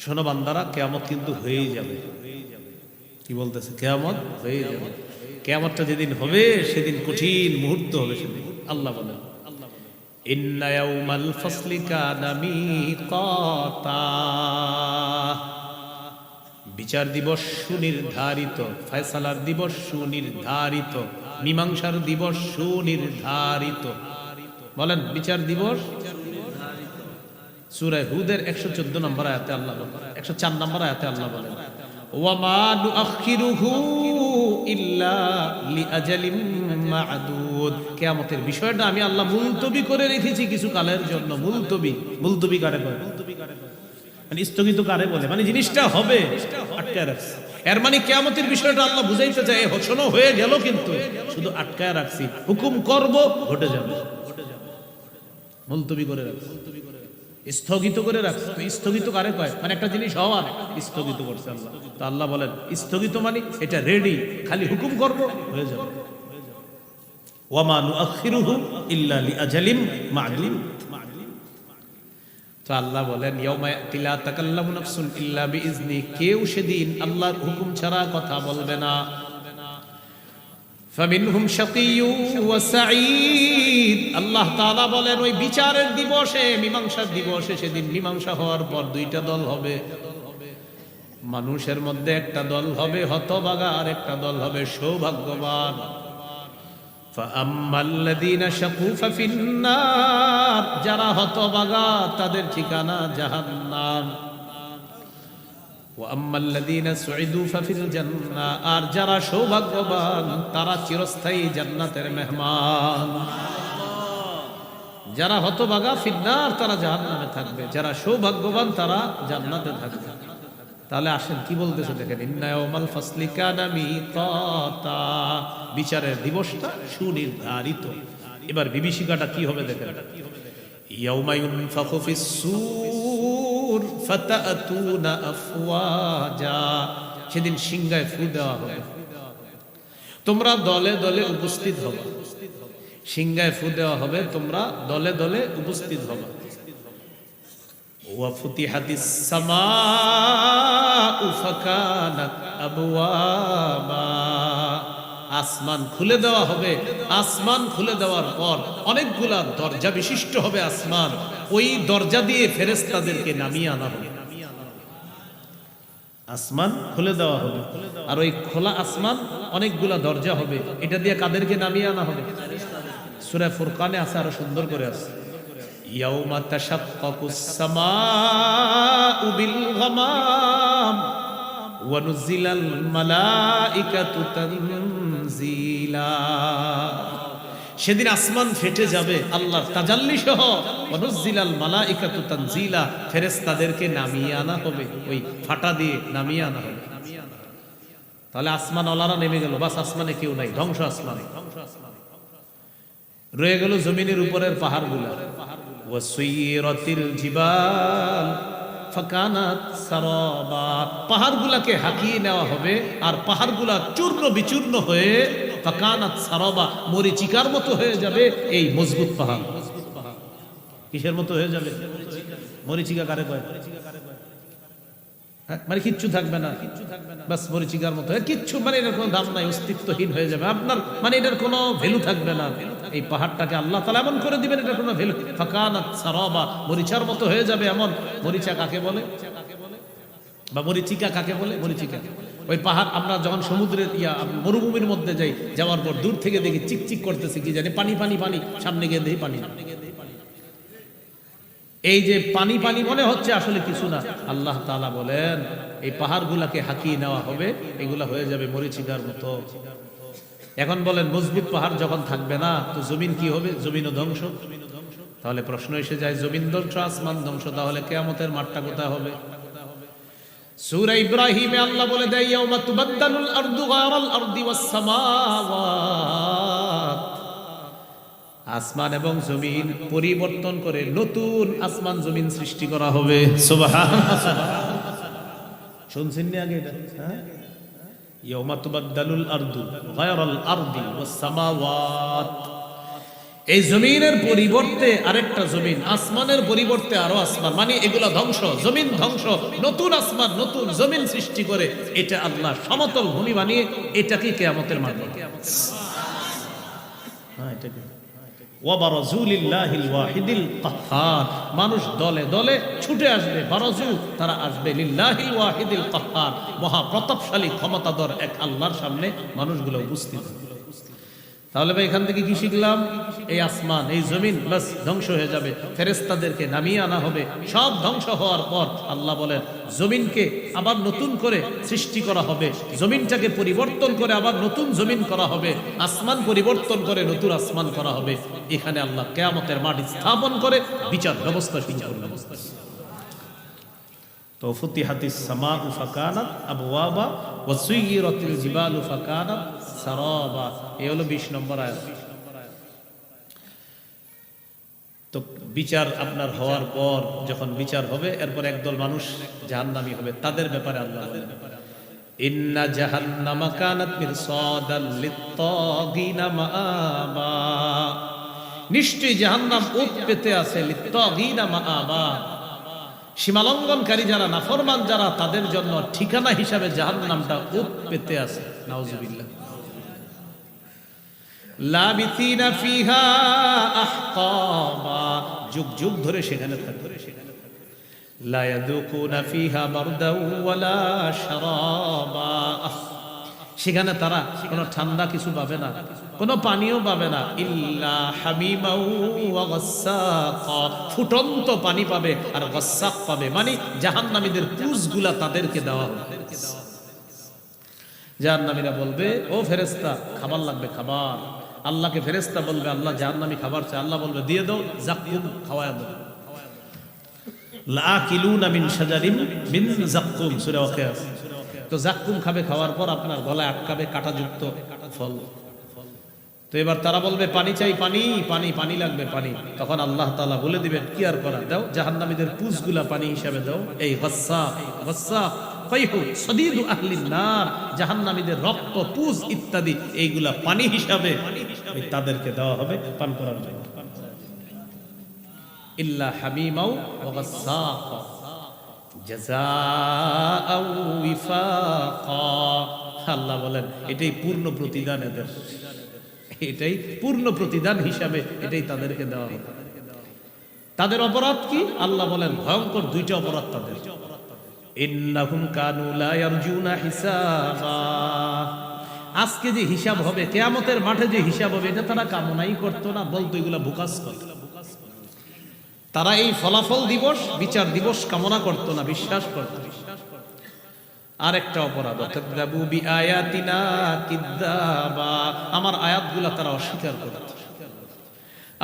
শোনো বান্দারা, কিয়ামত কিন্তু হয়েই যাবে। কি বলতেছে? কিয়ামত হয়ে যাবে। কিয়ামতটা যেদিন হবে সেদিন কঠিন মুহূর্ত হবে সেদিন। আল্লাহ বলেন, ইন্না ইয়াউমাল ফাসলি কানা মিকাতা। বিচার দিবস সুনির্ধারিত, ফয়সালার দিবস সুনির্ধারিত, মীমাংসার দিবস সুনির্ধারিত। বলেন, বিচার দিবস। সূরা হুদের 114 নম্বর আয়াতে আল্লাহ বলেন, 104 নম্বর আয়াতে আল্লাহ বলেন, ওয়া মা নুআখিরুহু ইল্লা লিআজালিম মা'দুদ। কিয়ামতের বিষয়টা আমি আল্লাহ মুলতবি করে রেখেছি কিছু কালের জন্য। মুলতবি কারে বলে? মানে স্থগিত কারে বলে? মানে জিনিসটা হবে, আটকায় রাখছি। এর মানে কিয়ামতের বিষয়টা আল্লাহ বুঝাইতে চায়, ঘোষণা হয়ে গেল কিন্তু শুধু আটকায় রাখছি, হুকুম করব ঘটে যাবে। মুলতবি করে রাখছি, স্থগিত করে রাখছে। স্থগিত কারে কয়? মানে একটা জিনিস হওয়ার স্থগিত করছে আল্লাহ। তো আল্লাহ বলেন, স্থগিত মানে এটা রেডি, খালি হুকুম করব হয়ে যাবে। ওয়া মা নুআখিরুহু ইল্লা লিআজালিম মা'দুদ। তো আল্লাহ বলেন, ইয়াউমা ইয়াতি লা তাকাল্লামু নাফসুন ইল্লা বিইজনি। কেউ সেদিন আল্লাহর হুকুম ছাড়া কথা বলবে না। ফামিনহুম শাকিয়্যুন ওয়া সাঈদ। আল্লাহ তাআলা বলেন, ওই বিচারের দিবসে, মীমাংসার দিবসে, সেদিন মীমাংসা হওয়ার পর দুইটা দল হবে। মানুষের মধ্যে একটা দল হবে হতভাগা, আর একটা দল হবে সৌভাগ্যবান। ফাআম্মাল্লাযীনা শাকু ফাফিন্নার। যারা হতভাগা তাদের ঠিকানা জাহান্নাম। ওয়া আম্মাল্লাযীনা সুঈদু ফাফিল জান্নাহ। আর যারা সৌভাগ্যবান তারা চিরস্থায়ী জান্নাতের মেহমান। যারা হতভাগা ফিন্নার, তারা জাহান্নামে থাকবে। যারা সৌভাগ্যবান তারা জান্নাতে থাকবে। তাহলে আসেন কি বলতেছে দেখেন, ইন্না ইয়াউমাল ফাসলি কানা মিকাতা। বিচারের দিবসটা সুনির্ধারিত। এবার বিভীষিকাটা কি হবে দেখেন, ইয়াউমা ইউনফাখু ফিস-সূর ফাতাতুনা আফওয়াজা। সেদিন সিংহায় ফু দেওয়া হবে, তোমরা দলে দলে উপস্থিত হবে। সিংহায় ফু দেওয়া হবে, তোমরা দলে দলে উপস্থিত হবে। ওয়া ফুতিহাতিস সামাউ ফাকানাত আবওয়াবা। আসমান খুলে দেওয়া হবে। আসমান খুলে দেওয়ার পর অনেকগুলা দরজা বিশিষ্ট হবে আসমান। ওই দরজা দিয়ে ফেরেশতাদেরকে নামিয়ে আনা হবে। আসমান খুলে দেওয়া হবে, আর ওই খোলা আসমান অনেকগুলা দরজা হবে। এটা দিয়ে কাদেরকে নামিয়ে আনা হবে? সূরা ফুরকানে আছে, আরো সুন্দর করে আছে, ইয়াউমা তাশাক্কাকুস সামাউ বিল গামাম ওয়া নুজিলাল মালাইকাতু তানজিলা। সেদিন আসমান ফেটে যাবে আল্লাহর তাজাল্লি সহ। ওয়া নুজিলাল মালাইকাতু তানজিলা। ফেরেশতাদেরকে নামিয়ে আনা হবে, ওই ফাটা দিয়ে নামিয়ে আনা হবে। তাহলে আসমান ওয়ালারা নেমে গেল, বাস আসমানে কেউ নাই, ধ্বংস আসমান। রয়ে গেল জমিনের উপরের পাহাড়গুলা। ওয়াসুইরাতিল জিবাল ফাকানাত সারাবা। পাহাড়গুলাকে হাকিয়ে নেওয়া হবে, আর পাহাড়গুলা চূর্ণ বিচূর্ণ হয়ে ফাকানাত সারাবা, মরিচিকার মতো হয়ে যাবে। এই মজবুত পাহাড় কিসের মতো হয়ে যাবে? মরিচিকা কারে কয়? মানে কিচ্ছু থাকবে না, বাস মরিচিকার মতো কিচ্ছু, মানে এটার কোনো দাম নাই, অস্তিত্বহীন হয়ে যাবে আপনার, মানে এটার কোনো ভ্যালু থাকবে না। এই পাহাড়টাকে আল্লাহ তাআলা এমন করে দিবেন, এটার কোনো ভ্যালু। ফাকানাত সারাবা, মরিচার মতো হয়ে যাবে। এমন মরিচা কাকে বলে, বা মরিচিকা কাকে বলে? মরিচিকা ওই পাহাড়। আমরা যখন সমুদ্রের মরুভূমির মধ্যে যাই, যাওয়ার পর দূর থেকে দেখি চিকচিক করতেছে, কি জানি পানি পানি পানি, সামনে গিয়ে দেখি পানি। এই যে পানি পানি মনে হচ্ছে, আসলে কিছু না। আল্লাহ তাআলা বলেন, এই পাহাড়গুলাকে হাকিয়ে নেওয়া হবে, এগুলা হয়ে যাবে মরিচিকার মতো। এখন বলেন, মজবুত পাহাড় যখন থাকবে না, তো জমিন কি হবে? জমিনও ধ্বংস। তাহলে প্রশ্ন এসে যায়, জমিন ধ্বংস, আসমান ধ্বংস, তাহলে কিয়ামতের মাঠটা কোথায় হবে? সূরা ইব্রাহিমে আল্লাহ বলে দেয়, ইয়াউমা তুবাদদালুল আরদু গায়রাল আরদি ওয়াস সামাওয়াত। আসমান এবং জমিন পরিবর্তন করে নতুন আসমান জমিন সৃষ্টি করা হবে। সুবহানাল্লাহ। শুনছেন না আগে এটা? ইয়াউমা তুবাদদালুল আরদু গায়রাল আরদি ওয়াস সামাওয়াত। এই জমিনের পরিবর্তে আরেকটা জমিন, আসমানের পরিবর্তে আরো আসমান, মানে এগুলা ধ্বংস, জমিন ধ্বংস, নতুন আসমান নতুন জমিন সৃষ্টি করে এটা আল্লাহ সমতল ভূমি বানিয়ে এটাকে কিয়ামতের মাঠ বানাবে। এটাকে ওয়াবারাজুলিল্লাহিল ওয়াহিদিল কাহ্হার, মানুষ দলে দলে ছুটে আসবে, বারাজু তারা আসবে লিল্লাহিল ওয়াহিদিল কাহ্হার, মহা প্রতাপশালী ক্ষমতাধর এক আল্লাহর সামনে মানুষগুলো উপস্থিত। তাহলে ভাই এখান থেকে কি শিখলাম? এই আসমান এই জমিন বাস ধ্বংস হয়ে যাবে, ফেরেশতাদেরকে নামিয়ে আনা হবে। সব ধ্বংস হওয়ার পর আল্লাহ বলেন জমিনকে আবার নতুন করে সৃষ্টি করা হবে, জমিনটাকে পরিবর্তন করে আবার নতুন জমিন করা হবে, আসমান পরিবর্তন করে নতুন আসমান করা হবে। এখানে আল্লাহ কিয়ামতের মাঠ স্থাপন করে বিচার ব্যবস্থা শুরু করবেন। তো ফুতিহাতিস সামাউ ফাকানাত আবওয়াবা ওয়া সুয়িরাতিল জিবালু ফাকানাত সারাবা। এই হলো 20 নম্বর আয়াত। তো বিচার আপনার হওয়ার পর যখন বিচার হবে এরপর একদল মানুষ জাহান্নামী হবে, তাদের ব্যাপারে আল্লাহ বলেন ইন্না জাহান্নামা কানাত মিরসাদাল লিত্তাগিনা মাআবা, নিশ্চয়ই জাহান্নাম উৎ পেতে আছে, লিত্তাগিনা মাআবা, সীমালঙ্ঘনকারী যারা, নাফরমান যারা, তাদের জন্য ঠিকানা হিসাবে জাহান্নামটা উৎ পেতে আছে। নাউজুবিল্লাহ। লাবিতিনা ফিহা আহকাবা, যুগ যুগ ধরে সেখানে থাকবে। লা ইয়াযুকুনা ফিহা বারদাও ওয়ালা শারাবা, সেখানে তারা কোনো ঠান্ডা কিছু পাবে না, কোনো পানিও পাবে না। ইল্লা হামিমাও ওয়া গাসসাকা, ফুটন্ত পানি পাবে আর গাসসাক পাবে, মানে জাহান্নামীদের পুষগুলা তাদেরকে দেওয়া হবে। জাহান্নামীরা বলবে ও ফেরেশতা খাবার লাগবে, খাবার। আল্লাহকে ফেরেশতা বলবে আল্লাহ জাহান্নামী খাবার চায়, আল্লাহ বলবে দিয়ে দাও, যাক্কুম খাওয়ায়া দাও। লাকিলুনা মিন শাজারিন মিন যাক্কুম, সূরা ওয়াকিয়া। তো যাক্কুম খাবে, খাওয়ার পর আপনার গলায় আটকাবে কাঁটাযুক্ত ফল। তো এবার তারা বলবে পানি চাই, পানি পানি পানি লাগবে পানি। তখন আল্লাহ তাআলা বলে দিবেন কি আর করা, দাও জাহান্নামীদের পুষগুলা পানি হিসাবে দাও। এই গাসসাক, গাসসাক ফাইহু সাদীদু আহলিন নার, জাহান্নামীদের রক্ত পুষ ইত্যাদি এইগুলা পানি হিসাবে তাদেরকে দেওয়া হবে পান করার জন্য। ইল্লা হামিমাও ওয়া গাসসাক জাযাআও ওয়িফাকা, আল্লাহ বলেন এটাই পূর্ণ প্রতিদান এদের, এটাই পূর্ণ প্রতিদান হিসাবে এটাই তাদেরকে দেওয়া হবে। তাদের অপরাধ কি? আল্লাহ বলেন ভয়ঙ্কর দুইটা অপরাধ তাদের। ইন্নাহুম কানু লা ইয়ারজুনা হিসাবা, আজকে যে হিসাব হবে, কিয়ামতের মাঠে যে হিসাব হবে, এটা তারা কামনাই করতো না, বলতো এগুলা বুকাস কথা। তারা এই ফলাফল দিবস, বিচার দিবস কামনা করতো না, বিশ্বাস করতো। আরেকটা অপরাধ, তাকযাবু বিআয়াতিনা কিযাবা, আমার আয়াতগুলা তারা অস্বীকার করত।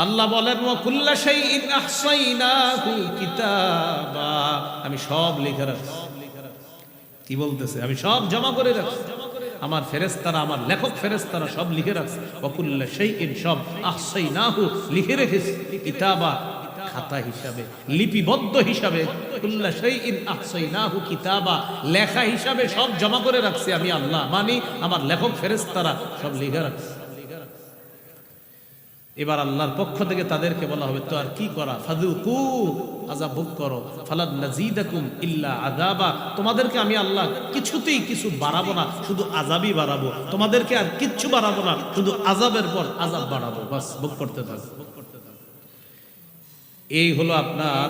আল্লাহ বলেন ওয়া কুল্লা শাইইন আহসাইনাহু কিতাবা, আমি সব লিখে রাখছি। কি বলতেছে? আমি সব জমা করে রাখছি। আমার ফেরেশতারা, আমার লেখক ফেরেশতারা সব লিখে রাখছে। ওয়া কুল্লা শাইইন, সব, আহসাইনাহু লিখে রেখেছি, কিতাবা খাতা হিসাবে, লিপিবদ্ধ হিসাবে। কুল্লা শাইইন আহসাইনাহু কিতাবা, লেখা হিসাবে সব জমা করে রাখছি আমি আল্লাহ, মানে আমার লেখক ফেরেশতারা সব লিখে রাখছে। এবার আল্লাহর পক্ষ থেকে তাদেরকে বলা হবে তো আর কি করা, ফাযুকু, আযাব ভোগ করো, ফালান নাযীদাকুম ইল্লা আযাবা, তোমাদেরকে আমি আল্লাহ কিছুতেই কিছু বাড়াবো না, শুধু আযাবই বাড়াবো, তোমাদেরকে আর কিচ্ছু বাড়াবো না, শুধু আযাবের পর আযাব বাড়াবো, বাস ভোগ করতে থাকো। এই হলো আপনার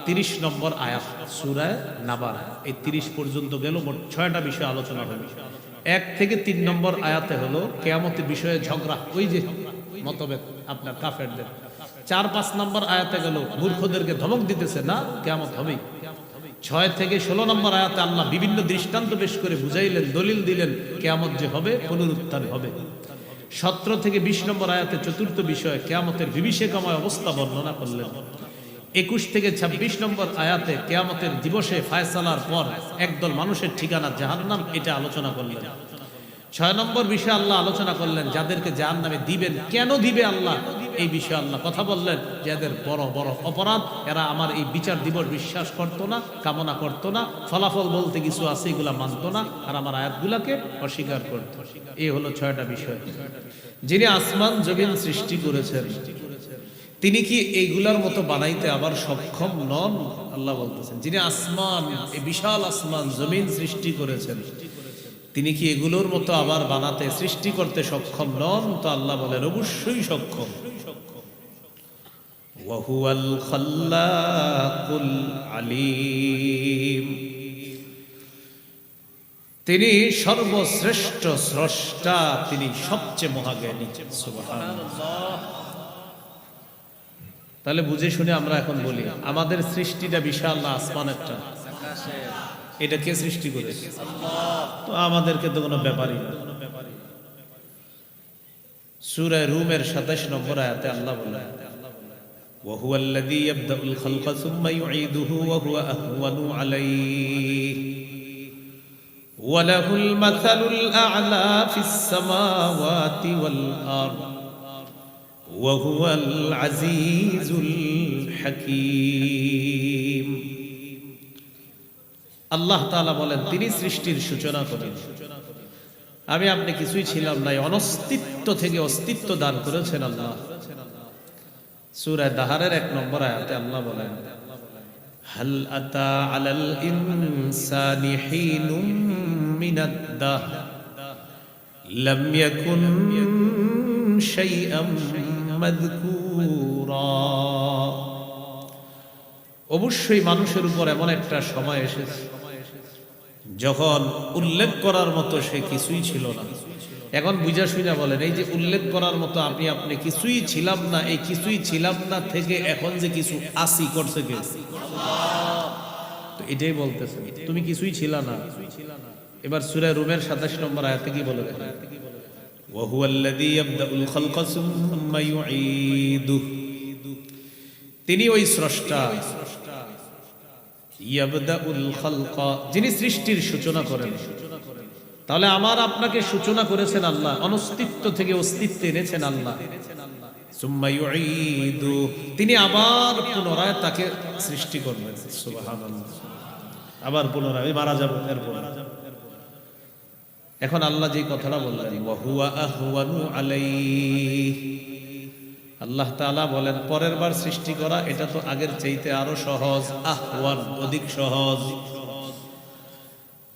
30 নম্বর আয়াত সূরা নাবা। এই 30 পর্যন্ত গেল, মোট 6টা বিষয় আলোচনা হলো। 1 থেকে 3 নম্বর আয়াতে হলো কিয়ামতের বিষয়ে ঝগড়া, ওই যে মতভেদ আপনার কাফেরদের। 4-5 নম্বর আয়াতে গেল মূর্খদেরকে ধমক দিতেছে না কিয়ামত হবেই। 6 থেকে 16 নম্বর আয়াতে আল্লাহ বিভিন্ন দৃষ্টান্ত পেশ করে বুঝাইলেন, দলিল দিলেন কিয়ামত যে হবে, পুনরুত্থান হবে। 17 থেকে 20 নম্বর আয়াতে চতুর্থ বিষয় কিয়ামতের বিভীষিকাময় অবস্থা বর্ণনা করলেন। 21 থেকে 26 নম্বর আয়াতে কিয়ামতের দিবসে ফায়সালার পর একদল মানুষের ঠিকানা জাহান্নাম, এটা আলোচনা করলেন। 6 নম্বর বিষয় আল্লাহ আলোচনা করলেন যাদেরকে জাহান্নামে দিবেন, কেন দিবে আল্লাহ, এই বিষয়ে আল্লাহ কথা বললেন যে এদের বড় বড় অপরাধ, এরা আমার এই বিচার দিবস বিশ্বাস করতো না, কামনা করতো না, ফলাফল বলতে কিছু আছে এগুলা মানতো না, আর আমার আয়াতগুলাকে অস্বীকার করতো। এই হলো 6টা বিষয়। যিনি আসমান জমিন সৃষ্টি করেছেন, তিনি কি এইগুলার মতো বানাইতে আবার সক্ষম নন? আল্লাহ বলতেছেন, যিনি আসমান, এই বিশাল আসমান জমিন সৃষ্টি করেছেন, তিনি কি এগুলোর মতো আবার বানাতে, সৃষ্টি করতে সক্ষম নন? তো আল্লাহ বলেন অবশ্যই সক্ষম। ওয়াহুয়াল খাল্লাকুল আলিম, তিনি সর্বশ্রেষ্ঠ স্রষ্টা, তিনি সবচেয়ে মহাজ্ঞানী। সুবহানাল্লাহ। তাহলে বুঝে শুনে আমরা এখন বলি, আমাদের সৃষ্টিটা বিশাল না আসমান একটা? এটা কে সৃষ্টি করেছে? তো আমাদেরকে তো কোনো ব্যাপারই না। সূরা রুমের 27 নম্বর আয়াতে আল্লাহ বলেন, وهو الذي يبدأ الخلق ثم يعيده وهو أهون عليه وله المثل الأعلى في السماوات والأرض وهو العزيز الحكيم। আল্লাহ তাআলা বলেন, তিনি সৃষ্টির সূচনা করেন। আমি আপনি কিছুই ছিলাম না, অনস্তিত্ব থেকে অস্তিত্ব দান করেছেন আল্লাহ। সূরা দাহারের 1 নম্বর আয়াতে আল্লাহ বলেন, হাল আতা আলাল ইনসানি হিনুম মিনাদ দাহর লাম ইয়াকুন শাইআম মাযকুরা। অবশ্যই মানুষের উপর এমন একটা সময় এসেছে যখন উল্লেখ করার মতো সে কিছুই ছিল না। এখন বুঝা শুনা বলেন, এই যে উল্লেখ করার মতো আপনি কিছুই ছিলাম না, এই কিছুই ছিলাম না থেকে এখন যে কিছু আসি করছে কে? তো এটাই বলতেছে, তুমি কিছুই ছিলা না। এবার সূরা রুমের 27 নম্বর আয়াতে কি বলে? ওয়াহুয়াল্লাযী ইয়াবদাউল খালকা সুম্মা ইউঈদুহু, তিনি ওই স্রষ্টা, ইয়াবদাউল খালকা, যিনি সৃষ্টির সূচনা করেন। তাহলে আমার আপনাকে সূচনা করেছেন আল্লাহ, অনস্তিত্ব থেকে অস্তিত্বে এনেছেন আল্লাহ। সুম্মা ইউঈদু, তিনি আবার পুনরায় তাকে সৃষ্টি করবেন। সুবহানাল্লাহ। আবার পুনরায় মারা যাব এরপর। এখন আল্লাহ যে কথাটা বললেন, ওয়া হুয়া আহওয়ানু আলাইহি, আল্লাহ তাআলা বলেন পরের বার সৃষ্টি করা এটা তো আগের চাইতে আরো সহজ। আহওয়ান, অধিক সহজ।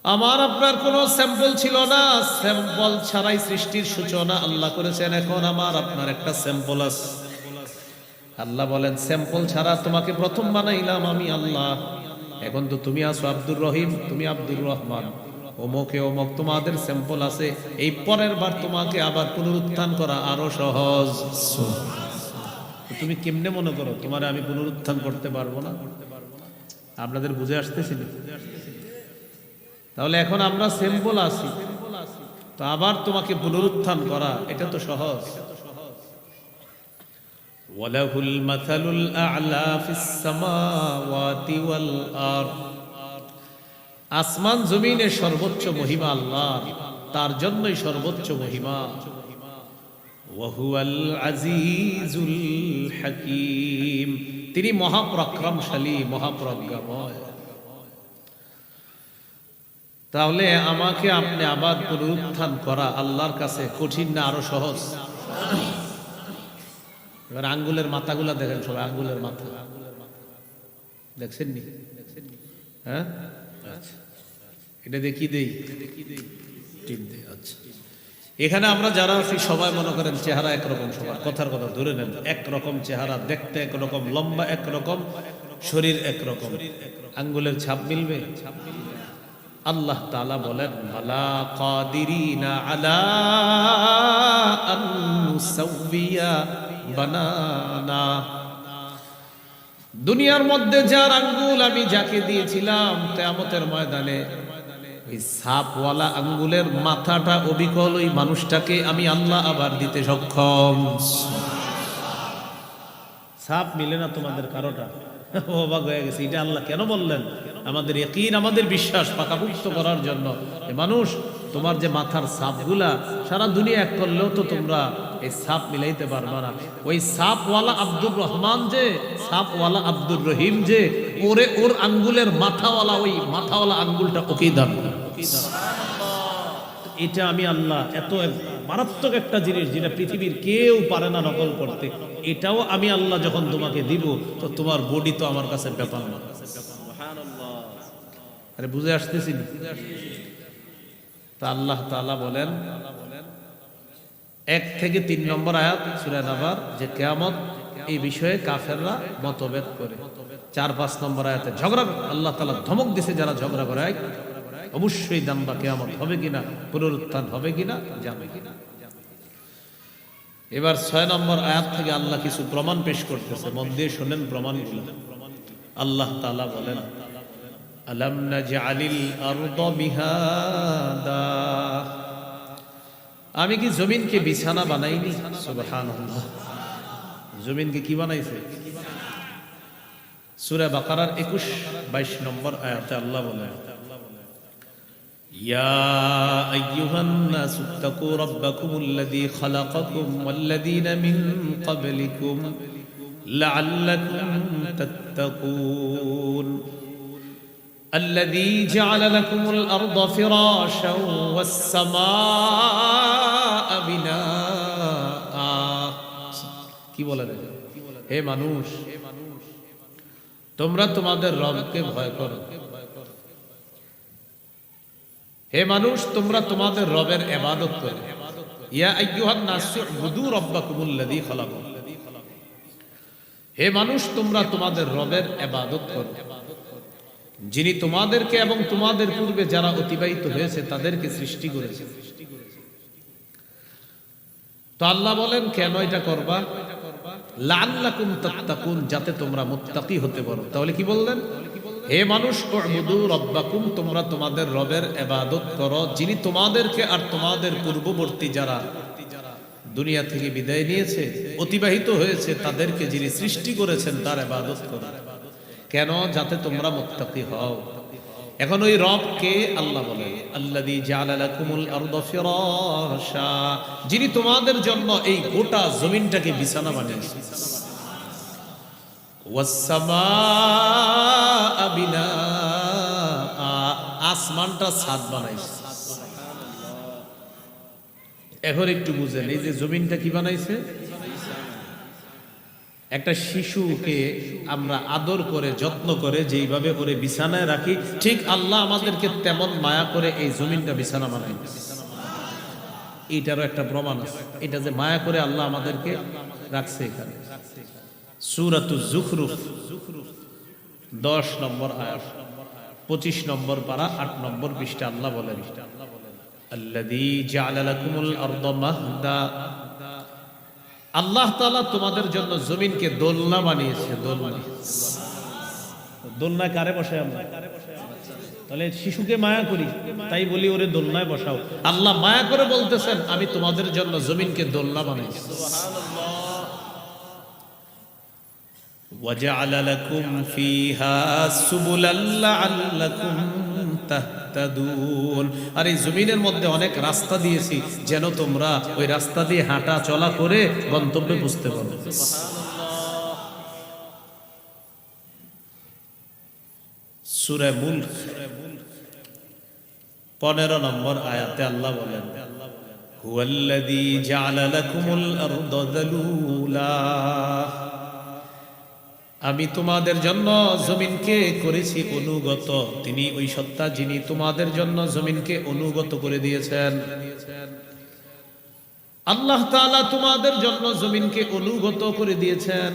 আমার আপনার কোনো স্যাম্পল ছিল না, স্যাম্পল ছাড়াই সৃষ্টির সূচনা আল্লাহ করেছেন। এখন আমার আপনার একটা স্যাম্পল আছে। আল্লাহ বলেন, স্যাম্পল ছাড়া তোমাকে প্রথম বানাইলাম আমি আল্লাহ। এখন তো তুমি আছো আব্দুর রহিম, তুমি আব্দুর রহমান, অমুকে অমুক, তোমাদের স্যাম্পল আছে। এই পরের বার তোমাকে আবার পুনরুত্থান করা আরো সহজ। তুমি কেমনে মনে করো তোমারে আমি পুনরুত্থান করতে পারবো না? আপনাদের বুঝে আসতেছিল? তাহলে এখন আমরা স্যাম্পল আছি, তো আবার তোমাকে পুনরুত্থান করা এটা তো সহজ। ওয়ালাহুল মাসালুল আ'লা ফিস সামাওয়াতি ওয়াল আরদ, আসমান জমিনের সর্বোচ্চ মহিমা আল্লাহ, তার জন্যই সর্বোচ্চ মহিমা। ওয়া হুয়াল আজিজুল হাকীম, তিনি মহাপরাক্রমশালী, মহাপ্রজ্ঞাময়। তাহলে আমাকে আপনি আবার পুনরুত্থান করা আল্লাহর কাছে কঠিন না আরো সহজ? এবার আঙ্গুলের মাথাগুলা দেখেন সবাই, আঙ্গুলের মাথা দেখছেন নি? হ্যাঁ, এটা দেখি দেই, টিপ দেই। আচ্ছা, এখানে আমরা যারা আছি সবাই মনে করেন চেহারা একরকম, সবার কথার কথা ধরে নেন, একরকম চেহারা, দেখতে একরকম, লম্বা একরকম, শরীর একরকম, আঙ্গুলের ছাপ মিলবে? আল্লাহ তাআলা বলেন, মালা কাদিরিনা আলা আন নুসাউবিয়া বানানা, দুনিয়ার মধ্যে যার আঙ্গুল আমি যাকে দিয়েছিলাম কিয়ামতের ময়দানে ওই সাপওয়ালা আঙ্গুলের মাথাটা অবিকল ওই মানুষটাকে আমি আল্লাহ আবার দিতে সক্ষম। সাপ মিলে না তোমাদের কারোটা? অবাক হয়ে গেছে, এটা আল্লাহ কেন বললেন? আমাদের ইয়াকিন, আমাদের বিশ্বাস পাকাপোক্ত করার জন্য। মানুষ, তোমার যে মাথার সাপগুলা সারা দুনিয়া এক করলেও তো তোমরা এই সাপ মিলাইতে পারবে না। ওই সাপওয়ালা আব্দুর রহমান যে, সাপওয়ালা আব্দুর রহিম যে, ওরে ওর আঙ্গুলের মাথাওয়ালা, ওই মাথাওয়ালা আঙ্গুলটা ওকেই দান। এটা আমি আল্লাহ এত মারাত্মক একটা জিনিস যেটা পৃথিবীর কেউ পারে না নকল করতে, এটাও আমি আল্লাহ যখন তোমাকে দিব, তো তোমার বডি তো আমার কাছে ব্যাপার না। আরে বুঝে আসতেছি না? তা আল্লাহ তাআলা বলেন 1 থেকে 3 নম্বর আয়াত সূরা নাবার যে কিয়ামত এই বিষয়ে কাফেররা মতভেদ করে। 4-5 নম্বর আয়াতে ঝগড়া, আল্লাহ তাআলা ধমক দিয়েছে যারা ঝগড়া করে অবশ্যই জানবা কিয়ামত হবে কিনা, পুনরুত্থান হবে কিনা, যাবে কিনা। এবার 6 নম্বর আয়াত থেকে আল্লাহ কিছু প্রমাণ পেশ করতেছে, মন দিয়ে শুনেন প্রমাণগুলো। আল্লাহ তাআলা বলেন আলাম নাজআলিল আরদা মিহাদা, আমি কি জমিনকে বিছানা বানাইনি? সুবহানাল্লাহ, জমিনকে কি বানাইছে? সূরা বাকারার 21-22 নম্বর আয়াতে আল্লাহ বলেন ইয়া আইয়ুহান নাসু তাকু রাব্বাকুমুল্লাযী খালাকাকুম ওয়াল্লাযীনা মিন ক্বাবলিকুম লাআল্লাকুম তাত্তাকুন الذي جعل لكم الأرض فراشا والسماء بناء। কি বলে রে? হে মানুষ, তোমরা তোমাদের রবকে ভয় করো। হে মানুষ, তোমরা তোমাদের রবের ইবাদত করো। ইয়া আইয়ুহান নাসু উবুদু রাব্বাকুমুল্লাযী খালাকাকুম, হে মানুষ তোমরা তোমাদের রবের ইবাদত করো, যিনি তোমাদেরকে এবং তোমাদের পূর্বে যারা অতিবাহিত হয়েছে তাদেরকে সৃষ্টি করেছে। তো আল্লাহ বলেন কেন এটা করবা? লাআল্লাকুম তাত্তাকুন, যাতে তোমরা মুত্তাকি হতে পারো। তাহলে কি বললেন? হে মানুষ, উবুদু রাব্বাকুম, তোমরা তোমাদের রবের ইবাদত করো, যিনি তোমাদেরকে আর তোমাদের পূর্ববর্তী যারা দুনিয়া থেকে বিদায় নিয়েছে, অতিবাহিত হয়েছে, তাদেরকে যিনি সৃষ্টি করেছেন তার ইবাদত করো। কেন? যাতে তোমরা মুত্তাকি হও। এখন ওই রব কে? আল্লাহ বলেন আল্লাযী জাআলা লাকুমুল আরদা ফিরাশা, যিনি তোমাদের জন্য এই গোটা জমিনটাকে বিছানা বানিয়েছেন। ওয়াস সামাআ বিনাআ, আসমানটা ছাদ বানাইছে। এখন একটু বুঝেন, এই যে জমিনটা কি বানাইছে? একটা শিশুকে আমরা আদর করে যত্ন করে যেইভাবে করে বিছানায় রাখি, ঠিক আল্লাহ আমাদেরকে তেমন মায়া করে এই জমিনটা বিছানা বানাই। এইটারও একটা প্রমাণ আছে, এটা যে মায়া করে আল্লাহ আমাদেরকে রাখছে এখানে। সূরাতুজ যুখরুফ 10 নম্বর আয়াত 25 নম্বর পারা 8 নম্বর পৃষ্ঠা আল্লাহ বলেন আল্লাযী জাআলা লাকুমুল আরদা মাহদা, আল্লাহ তাআলা তোমাদের জন্য জমিনকে দোলনা বানিয়েছে। দোলনায় কারে বসাই আমরা? তাহলে শিশুকে মায়া করি, তাই বলি ওরে দোলনায় বসাও। আল্লাহ মায়া করে বলতেছেন আমি তোমাদের জন্য জমিনকে দোলনা বানিয়েছি। ওয়াজআলা লাকুম ফীহা সুবুলান লাআল্লাকুম তাহতাদুন, আর এই জমিনের মধ্যে অনেক রাস্তা দিয়েছি যেন তোমরা ওই রাস্তা দিয়ে হাঁটা চলা করে গন্তব্যে পৌঁছতে পারো। সূরা মুলক 15 নম্বর আয়াতে আল্লাহ বলেন হুয়াল্লাযী জাআলা লাকুমুল আরদা যালুলা, আমি তোমাদের জন্য জমিনকে করেছি অনুগত। তিনি ওই সত্তা যিনি তোমাদের জন্য জমিনকে অনুগত করে দিয়েছেন। আল্লাহ তাআলা তোমাদের জন্য জমিনকে অনুগত করে দিয়েছেন।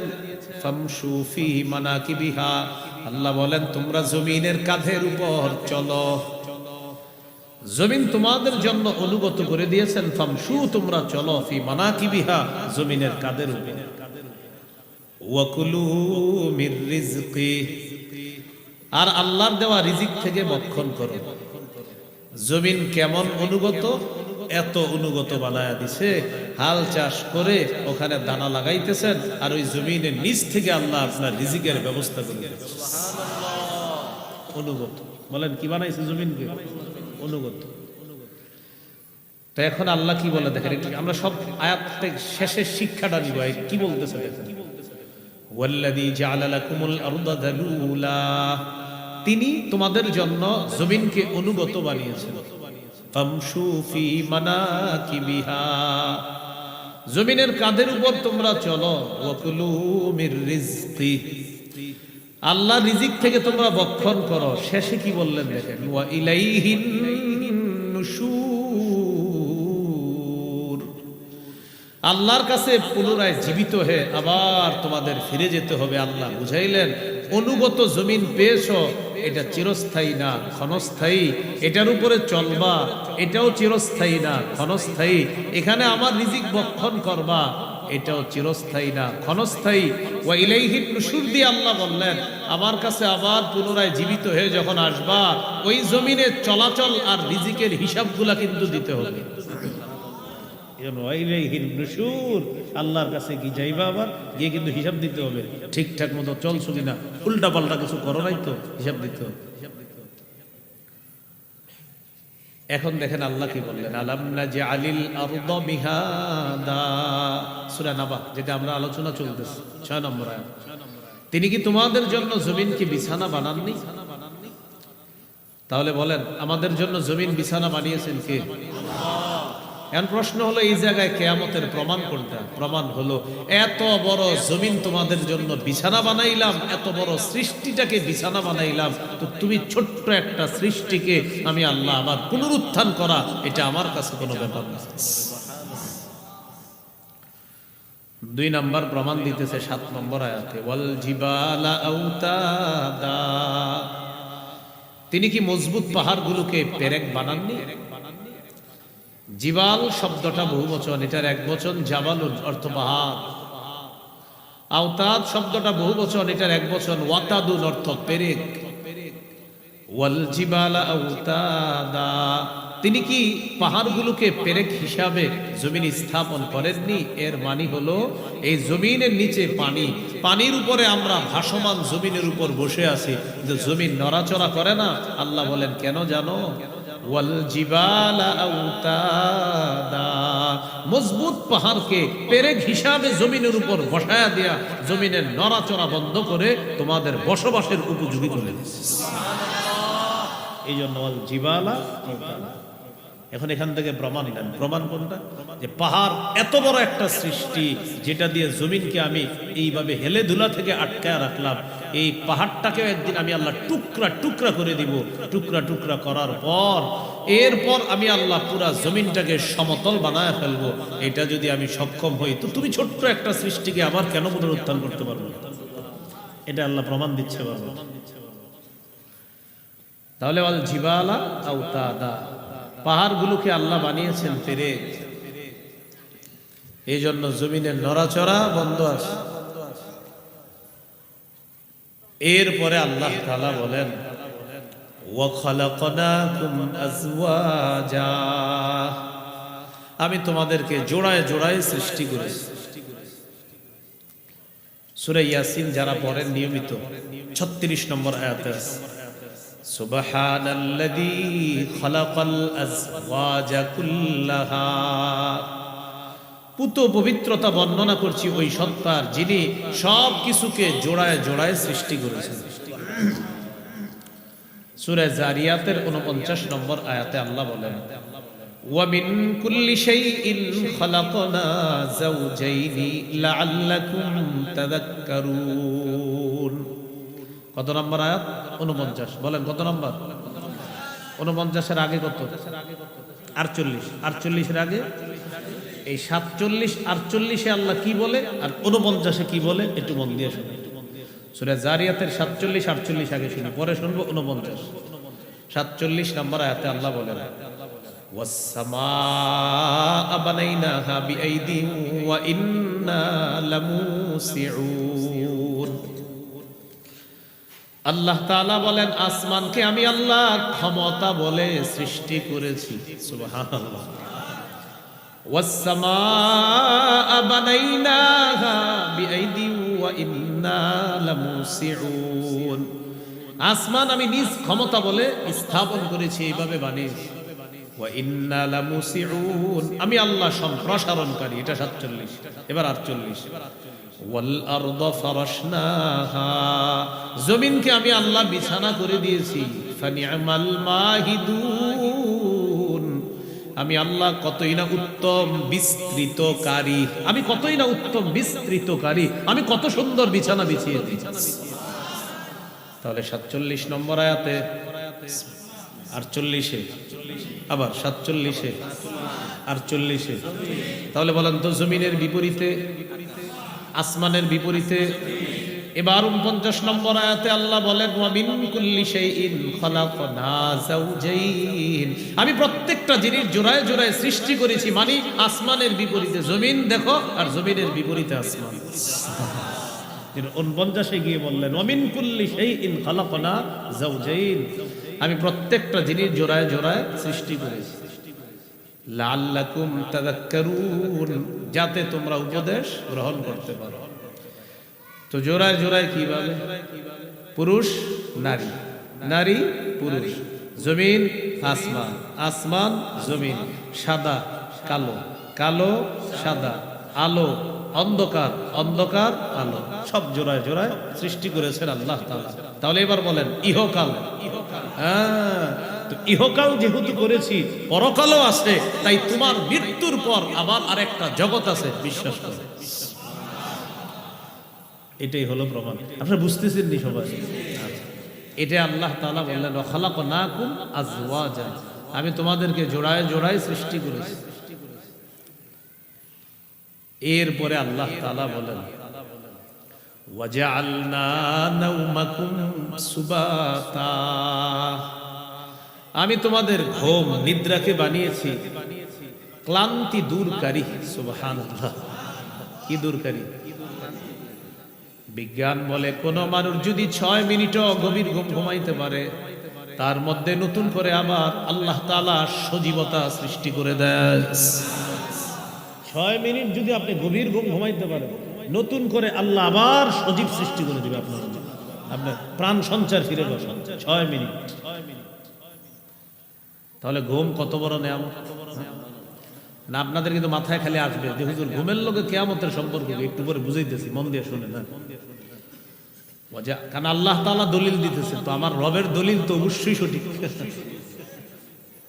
ফামশু ফি মানাকিবিহা, আল্লাহ বলেন তোমরা জমিনের কাঁধের উপর চলো। জমিন তোমাদের জন্য অনুগত করে দিয়েছেন। ফামশু, তোমরা চলো, ফি মানাকিবিহা, জমিনের কাঁধের উপর। ওয়াকুলু মির রিজকি, আর আল্লাহর দেওয়া রিজিক থেকে ভক্ষণ করো। জমিন কেমন অনুগত? এত অনুগত বানায়া দিছে, হাল চাষ করে ওখানে দানা লাগাইতেছেন, আর ওই জমিনের নিচ থেকে আল্লাহ আপনার রিজিকের ব্যবস্থা করে দিয়েছে। অনুগত বলেন কি বানাইছে জমিনকে? অনুগত। তো এখন আল্লাহ কি বলে দেখেন, আমরা সব আয়াত শেষের শিক্ষাটা নিব। কি বলতেছে দেখেন, ওয়াল্লাযী জাআলা লাকুমুল আরদা যালুলা, তিনি তোমাদের জন্য জমিনকে অনুগত বানিয়েছেন। ফামশু ফি মানাকিবিহা, জমিনের কাঁধের উপর তোমরা চলো, ওয়াকুলু মির রিজকি, আল্লাহ রিজিক থেকে তোমরা ভক্ষণ করো। শেষে কি বললেন দেখেন, ওয়া ইলাইহিন নুশুর, আল্লাহর কাছে পুনরায় জীবিত হয়ে আবার তোমাদের ফিরে যেতে হবে। আল্লাহ বুঝাইলেন অনুগত জমিন পেয়েছো, এটা চিরস্থায়ী না ক্ষণস্থায়ী, এটার উপরে চলবা, এটাও চিরস্থায়ী না ক্ষণস্থায়ী, এখানে আমার রিজিক ভক্ষণ করবা, এটাও চিরস্থায়ী না ক্ষণস্থায়ী। ওয়া ইলাইহিন নুশুর দিয়ে আল্লাহ বললেন আমার কাছে আবার পুনরায় জীবিত হয়ে যখন আসবা, ওই জমিনে চলাচল আর রিজিকের হিসাবগুলা কিন্তু দিতে হবে। আল্লাহর কাছে কি যাইবা, আবার গিয়ে কিন্তু হিসাব দিতে হবে, ঠিকঠাক মতো চলছো কিনা, উল্টা পাল্টা কিছু করো নাই তো, হিসাব দিতে হবে। এখন দেখেন আল্লাহ কি বললেন, আলাম নাজআলিল আরদা মিহাদা, সূরা নাবা, যেটা আমরা আলোচনা চলতেছে 6 নম্বর আয়াত। তিনি কি তোমাদের জন্য জমিনকে বিছানা বানাননি? তাহলে বলেন আমাদের জন্য জমিন বিছানা বানিয়েছেন কে? এখন প্রশ্ন হলো এই জায়গায় কিয়ামতের প্রমাণ কোনটা? প্রমাণ হলো এত বড় জমিন তোমাদের জন্য বিছানা বানাইলাম, এত বড় সৃষ্টিটাকে বিছানা বানাইলাম, তো তুমি ছোট্ট একটা সৃষ্টিকে আমি আল্লাহ আবার পুনরুত্থান করা, এটা আমার কাছে কোনো ব্যাপার না। 2 নম্বর প্রমাণ দিতেছে 7 নম্বর আয়াতে, ওয়াল জিবালা আওতাদা, তিনি কি মজবুত পাহাড়গুলোকে পেরেক বানাননি? জিবাল শব্দটা বহুবচন, এটার একবচন জাবালুন অর্থ পাহাড়। আওতাদ শব্দটা বহুবচন, এটার একবচন ওয়াতাদুন অর্থ পেরেক। ওয়াল জিবালা আওতাদা, তিনি কি পাহাড়গুলোকে পেরেক হিসাবে জমিন স্থাপন করেননি? এর মানে হলো এই জমিনের নিচে পানি, পানির উপরে আমরা ভাসমান জমিনের উপর বসে আছি, কিন্তু জমিন নড়াচড়া করে না। আল্লাহ বলেন কেন জানো? ওয়াল জিবালা আওতাদা, মজবুত পাহাড়কে পেরেক হিসাবে জমিনের উপর বসায়া দিয়া জমিনের নড়াচড়া বন্ধ করে তোমাদের বসবাসের উপযোগী করে দিয়েছে। এই জন্য ওয়াল জিবালা আওতাদা। এখন এখান থেকে প্রমাণ নেন, প্রমাণ কোনটা? যে পাহাড় এত বড় একটা সৃষ্টি, যেটা দিয়ে জমিনকে আমি এইভাবে হেলে ধুলা থেকে আটকায় রাখলাম, এই পাহাড়টাকে একদিন আমি আল্লাহ টুকরা টুকরা করে দিব। টুকরা টুকরা করার পর এরপর আমি আল্লাহ পুরা জমিনটাকে সমতল বানায় ফেলবো। এটা যদি আমি সক্ষম হই, তো তুমি ছোট্ট একটা সৃষ্টিকে আবার কেন পুনরুত্থান করতে পারবো? এটা আল্লাহ প্রমাণ দিচ্ছে। তাহলে ওয়াল জিবালা আওতাদা, পাহাড়গুলোকে আল্লাহ বানিয়েছেন পেরেক, এই জন্য জমিনের নড়াচড়া বন্ধ আছে। এরপরে আল্লাহ তাআলা বলেন ওয়া খালাকনাকুম আজওয়াজা, আমি তোমাদেরকে জোড়ায় জোড়ায় সৃষ্টি করেছি। সূরা ইয়াসিন যারা পড়েন নিয়মিত 36 নম্বর আয়াতে আছে, সুবহানাল্লাযী খালাকাল আজওয়াজা কুল্লাহা, পুত পবিত্রতা বর্ণনা করছি ওই সত্তার, যিনি সব কিছুকে জোড়ায় জোড়ায় সৃষ্টি করেছেন। সূরা জারিয়াতের 49 নম্বর আয়াতে আল্লাহ বলেন ওয়া মিন কুল্লি শাইইন খালাকনা যাওজাইনি লাআল্লাকুম তাযাক্কারুন। কত নম্বর আয়াত? 49। বলেন কত নম্বর? 49 এর আগে কত? 48। 48 এর আগে এই 47 48 এ আল্লাহ কি বলে আর 49 এ কি বলে একটু মন দিয়ে শুনুন। সূরা জারিয়াতের 47 48 আগে শুনি, পরে শুনবো 49। 47 নম্বর আয়াতে আল্লাহ বলেন ওয়াস সামাআ বানাইনাহা বিআইদিন ওয়া ইন্না লামুসিউন। আল্লাহ তাআলা বলেন আসমানকে আমি আল্লাহ ক্ষমতা বলে সৃষ্টি করেছি। সুবহানাল্লাহ। ওয়াস সামাআ বানাইনাহা বিআইদিন ওয়া ইন্না লামুসিউন, আসমান আমি নিজ ক্ষমতা বলে স্থাপন করেছি, এইভাবে বানিয়েছি। ওয়া ইন্না লামুসিউন, আমি আল্লাহ সম্প্রসারণকারী। এটা 47। এবার 48। ওয়াল আরদা ফারাশনাহা, জমিনকে আমি আল্লাহ বিছানা করে দিয়েছি। ফানি'মাল মাহিদুন, আমি আল্লাহ কতই না উত্তম বিস্তৃতকারী, আমি কতই না উত্তম বিস্তৃতকারী, আমি কত সুন্দর বিছানা বিছিয়ে দিয়েছি। তাহলে 47 নম্বর আয়াতে, 48-এ, আবার 47-এ, 48-এ। তাহলে বলেন তো জমিনের বিপরীতে, আসমানের বিপরীতে। এবার 49 নম্বর আয়াতে আল্লাহ বলেন ওয়া মিন কুল্লি শাইইন খালাকনা যাওজাইন, আমি প্রত্যেকটা জিনিস জোড়ায় জোড়ায় সৃষ্টি করেছি। মানে আসমানের বিপরীতে জমিন দেখো, আর জমিনের বিপরীতে আসমান। 49-এ গিয়ে বললেন ওয়া মিন কুল্লি শাইইন খালাকনা যাওজাইন, আমি প্রত্যেকটা জিনিস জোড়ায় জোড়ায় সৃষ্টি করেছি। লাআল্লাকুম তাযাক্কারুন, যাতে তোমরা উপদেশ গ্রহণ করতে পারো। তো জোড়ায় জোড়ায় কিভাবে? পুরুষ নারী, নারী পুরুষ, জমিন আসমান, আসমান জমিন, সাদা কালো, কালো সাদা, আলো অন্ধকার, অন্ধকার আলো, সব জোড়ায় জোড়ায় সৃষ্টি করেছেন আল্লাহ তাআলা। তাহলে এবার বলেন ইহকাল, তো ইহকাল যেহেতু করেছি, পরকালও আছে, তাই তোমার মৃত্যুর পর আবার আরেকটা জগৎ আছে, বিশ্বাস করো। এটাই হলো প্রমাণ। আপনারা বুঝতেছেন নি সবাই? এটা আল্লাহ তাআলা বললেন ওয়া খালাকনাকুম আজওয়াজা, আমি তোমাদেরকে জোড়ায় জোড়ায় সৃষ্টি করেছি। এরপরে আল্লাহ তাআলা বলেন ওয়াজআলনা নাওমাকুম সুবাতা, আমি তোমাদের ঘুম নিদ্রাকে বানিয়েছি ক্লান্তি দূরকারী। সুবহানাল্লাহ, কি দূরকারী? বিজ্ঞান বলে কোন মানুষ যদি 6 মিনিটও গভীর ঘুম ঘুমাইতে পারে, তার মধ্যে নতুন করে আবার আল্লাহ তাআলা সজীবতা সৃষ্টি করে দেয়। 6 মিনিট যদি আপনি গভীর ঘুম ঘুমাইতে পারেন, নতুন করে আল্লাহ আবার সজীব সৃষ্টি করে দিবে আপনার, আপনার প্রাণ সঞ্চার ফিরে বসে 6 মিনিট। তাহলে ঘুম কত বড় নিয়ামত না? আপনাদের কিন্তু মাথায় খালি আসবে যে হুজুর ঘুমের লগে কিয়ামতের সম্পর্ক একটু পরে বুঝাইতেছি, মন দিয়ে শুনে না। কারণ আল্লাহ তাআলা দলিল দিতেছে, তো আমার রবের দলিল তো অবশ্যই সঠিক।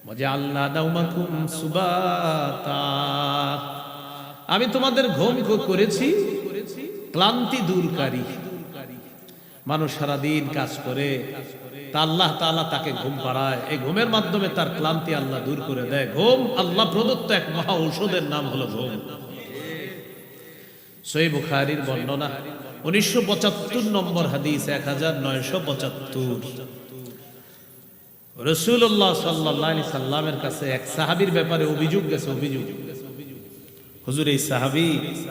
ওয়াজআলনা নাওমাকুম সুবাতা, আমি তোমাদের ঘুম করেছি ক্লান্তি দূরকারী। মানুষ সারাদিন কাজ করে, তা আল্লাহ তাআলা তাকে ঘুম পাড়ায়, এই ঘুমের মাধ্যমে তার ক্লান্তি আল্লাহ দূর করে দেয়। ঘুম আল্লাহ প্রদত্ত এক মহা ঔষধের নাম হলো ঘুম। সহিহ বুখারীর বর্ণনা 1975 নম্বর হাদিস, 1975। রাসূলুল্লাহ সাল্লাল্লাহু আলাইহি সাল্লামের কাছে এক সাহাবীর ব্যাপারে অভিযোগ গেছে। অভিযোগ, হুজুর এই সাহাবী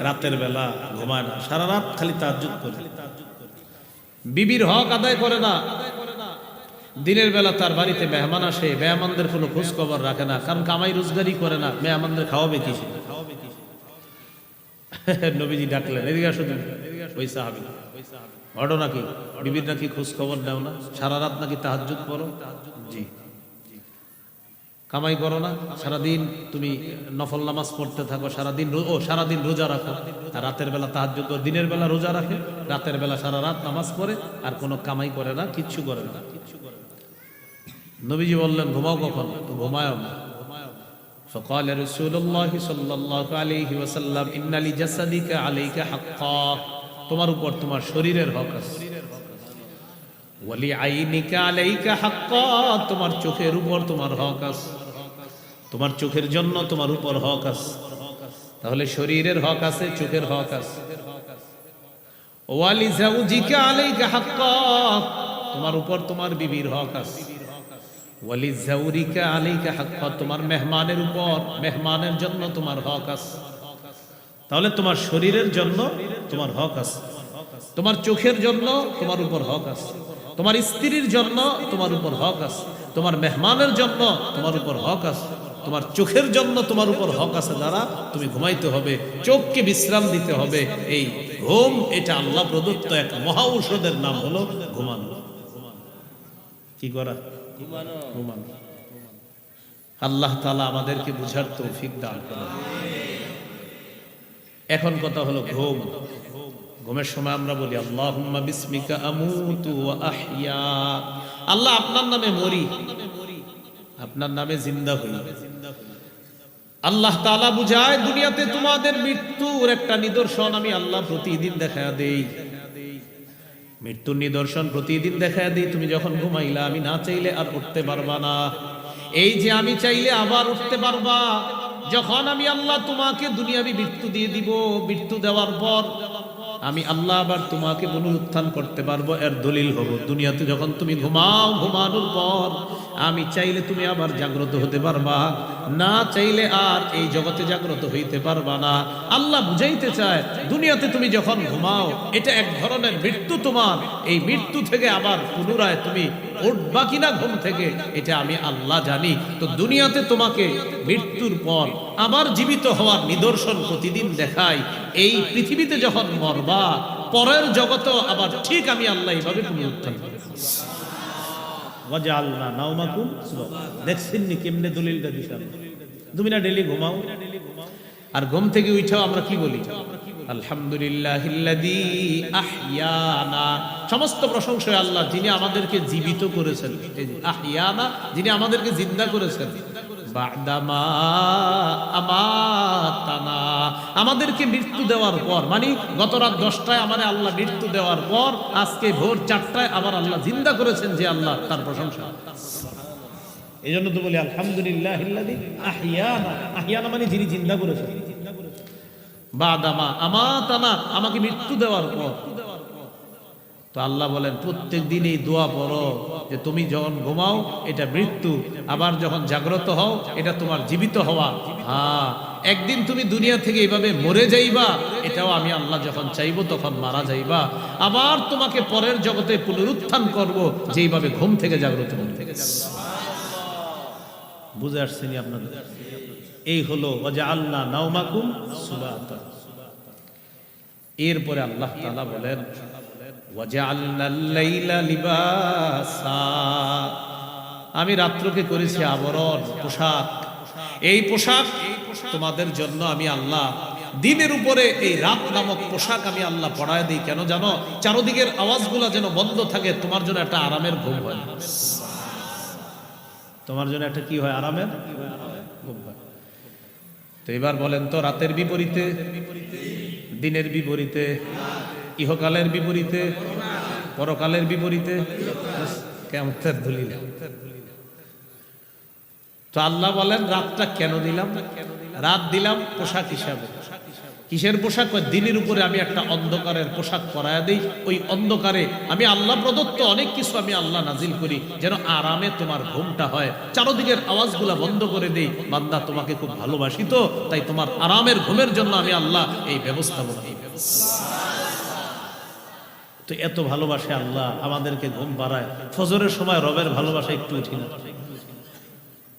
রাতের বেলা ঘুমায় না, সারা রাত খালি তাহাজ্জুদ করে, বিবির হক আদায় করে না। দিনের বেলা তার বাড়িতে মেহমান আসে, মেহমানদের কোনো খোঁজ খবর রাখে না, কারণ কামাই রোজগারি করে না, মেহমানদের খাওয়াবে কি? নবীজি ডাকলেন, এদিকে আসো তুমি। ওই সাহাবী, ঘটনা কি? বিবির নাকি খোঁজ খবর নাও না, সারা রাত নাকি তাহাজ্জুদ পড়ো। জি। কামাই করো না, সারাদিন তুমি নফল নামাজ পড়তে থাকো, সারাদিন রোজা রাখো, আর রাতের বেলা তাহাজ্জুদ, দিনের বেলা রোজা রাখে, রাতের বেলা সারা রাত নামাজ পড়ে, আর কোনো কামাই করে না, কিচ্ছু করে না। নবীজি বললেন ঘুমাও কখন? তো ঘুমায়ও না। فقال رسول الله صلى الله عليه وسلم ان لجسدك عليك حقا, তোমার উপর তোমার শরীরের হক আছে। ওয়ালি আইনিকা আলাইকা হাক্কা, তোমার চোখের উপর তোমার হক আছে, তোমার চোখের জন্য তোমার উপর হক আছে। তাহলে শরীরের হক আছে, চোখের হক আছে। ওয়ালি যাওজিকা আলাইকা হাক্কা, তোমার উপর তোমার বিবির হক আছে। ওয়ালি যাওরিকা আলাইকা হাক্কা, তোমার মেহমানের উপর, মেহমানের জন্য তোমার হক আছে। তাহলে তোমার শরীরের জন্য তোমার হক আছে, তোমার চোখের জন্য তোমার উপর হক আছে, তোমার স্ত্রীর জন্য তোমার উপর হক আছে, তোমার মেহমানের জন্য তোমার উপর হক আছে, তোমার চোখের জন্য তোমার উপর হক আছে। দ্বারা তুমি ঘুমাইতে হবে, চোখকে বিশ্রাম দিতে হবে। এই ঘুম, এটা আল্লাহ প্রদত্ত এক মহা ঔষধের নাম হলো ঘুমানো। কি করা? ঘুমানো। আল্লাহ তাআলা আমাদেরকে বুঝার তৌফিক দান করুন। এখন কথা হলো ঘুম। ঘুমের সময় আমরা বলি আল্লাহুম্মা বিসমিকা আমুতু ওয়া আহইয়া, আল্লাহ আপনার নামে মরি, আপনার নামে জিন্দা হই। আল্লাহ তাআলা বুঝায় দুনিয়াতে তোমাদের মৃত্যুর একটা নিদর্শন আমি আল্লাহ প্রতিদিন দেখায়া দেই। মৃত্যুর নিদর্শন প্রতিদিন দেখায়া দেই। তুমি যখন ঘুমাইলা আমি না চাইলে আর উঠতে পারবা না, এই যে আমি চাইলে আবার উঠতে পারবা। যখন আমি আল্লাহ তোমাকে দুনিয়াবি মৃত্যু দিয়ে দিব, মৃত্যু দেওয়ার পর আমি আল্লাহ আবার তোমাকে পুনরুত্থান করতে পারবো, এর দলিল হব। দুনিয়াতে যখন তুমি ঘুমাও, ঘুমানোর পর আমি চাইলে তুমি আবার জাগ্রত হতে পারবা, না চাইলে আর এই জগতে জাগ্রত হইতে পারবা না। আল্লাহ বুঝাইতে চায় দুনিয়াতে তুমি যখন ঘুমাও এটা এক ধরনের মৃত্যু তোমার, এই মৃত্যু থেকে আবার পুনরায় তুমি উঠবা কিনা ঘুম থেকে এটা আমি আল্লাহ জানি। তো দুনিয়াতে তোমাকে মৃত্যুর পর আবার জীবিত হওয়ার নিদর্শন প্রতিদিন দেখাই। এই পৃথিবীতে যখন মরবা পরের জগতে আবার ঠিক আমি আল্লাহ এইভাবে পুনরুত্থান করব। ওয়াজআলনা নাওমাকুম দেখছেন নি কেমনে দলিলটা দিশাল। তুমি না ডেইলি ঘুমাও, আর ঘুম থেকে উঠাও আমরা কি বলি? আলহামদুলিল্লাহিল্লাযী আহইয়ানা। সমস্ত প্রশংসা আল্লাহ যিনি আমাদেরকে জীবিত করেছেন। এই যে আহইয়ানা, যিনি আমাদেরকে জিন্দা করেছেন। বা'দামা আমাতানা, আমাদেরকে মৃত্যু দেওয়ার পর, মানে গত রাত 10টায় আমাদের আল্লাহ মৃত্যু দেওয়ার পর আজকে ভোর 4টায় আবার আল্লাহ জিন্দা করেছেন। যে আল্লাহ, তার প্রশংসা। এই জন্য তো বলি আলহামদুলিল্লাহিল্লাযী আহইয়ানা। আহইয়ানা মানে যিনি জিন্দা করেছেন। বা'দামা আমাতানা, আমাকে মৃত্যু দেওয়ার পর। তো আল্লাহ বলেন প্রত্যেক দিন এই দোয়া পড়ো যে তুমি যখন ঘুমাও এটা মৃত্যু, আবার যখন জাগ্রত হও এটা তোমার জীবিত হওয়া। হ্যাঁ, একদিন তুমি দুনিয়া থেকে এইভাবে মরে যাইবা, এটাও আমি আল্লাহ যখন চাইবো তখন মারা যাইবা। আবার তোমাকে পরের জগতে পুনরুত্থান করব যেইভাবে ঘুম থেকে জাগ্রত করতে। বুঝে আসছেন আপনাদের? এই হলো ওয়াজআলনা নাওমাকুম সুবাতা। এরপরে আল্লাহ তাআলা বলেন ওয়াজআলনাল লাইলা লিবাসা, আমি রাত্রকে করেছি আবরণ, পোশাক। এই পোশাক তোমাদের জন্য আমি আল্লাহ দিনের উপরে এই রাত নামক পোশাক আমি আল্লাহ পরায় দিই। কেন জানো? চারদিকের আওয়াজগুলো যেন বন্ধ থাকে, তোমার জন্য একটা আরামের ঘুম হয়। তোমার জন্য একটা কি হয়? আরামের ঘুম হয়। তো এবার বলেন তো, রাতের বিপরীতে, দিনের বিপরীতে, ইহকালের বিপরীতে, পরকালের বিপরীতে কিয়ামতের দলিল। তো আল্লাহ বলেন রাতটা কেন দিলাম? রাত দিলাম পোশাক হিসাবে। কিসের পোশাক? দিনের উপরে আমি একটা অন্ধকারের পোশাক পরায়া দিই। ওই অন্ধকারে আমি আল্লাহ প্রদত্ত অনেক কিছু আমি আল্লাহ নাজিল করি যেন আরামে তোমার ঘুমটা হয়। চারদিকের আওয়াজগুলা বন্ধ করে দেই। বান্দা তোমাকে খুব ভালোবাসি, তো তাই তোমার আরামের ঘুমের জন্য আমি আল্লাহ এই ব্যবস্থা করি। তো এত ভালোবাসে আল্লাহ, আমাদেরকে ঘুম পাড়ায়। ফজরের সময় রবের ভালোবাসা একটু উঠি না?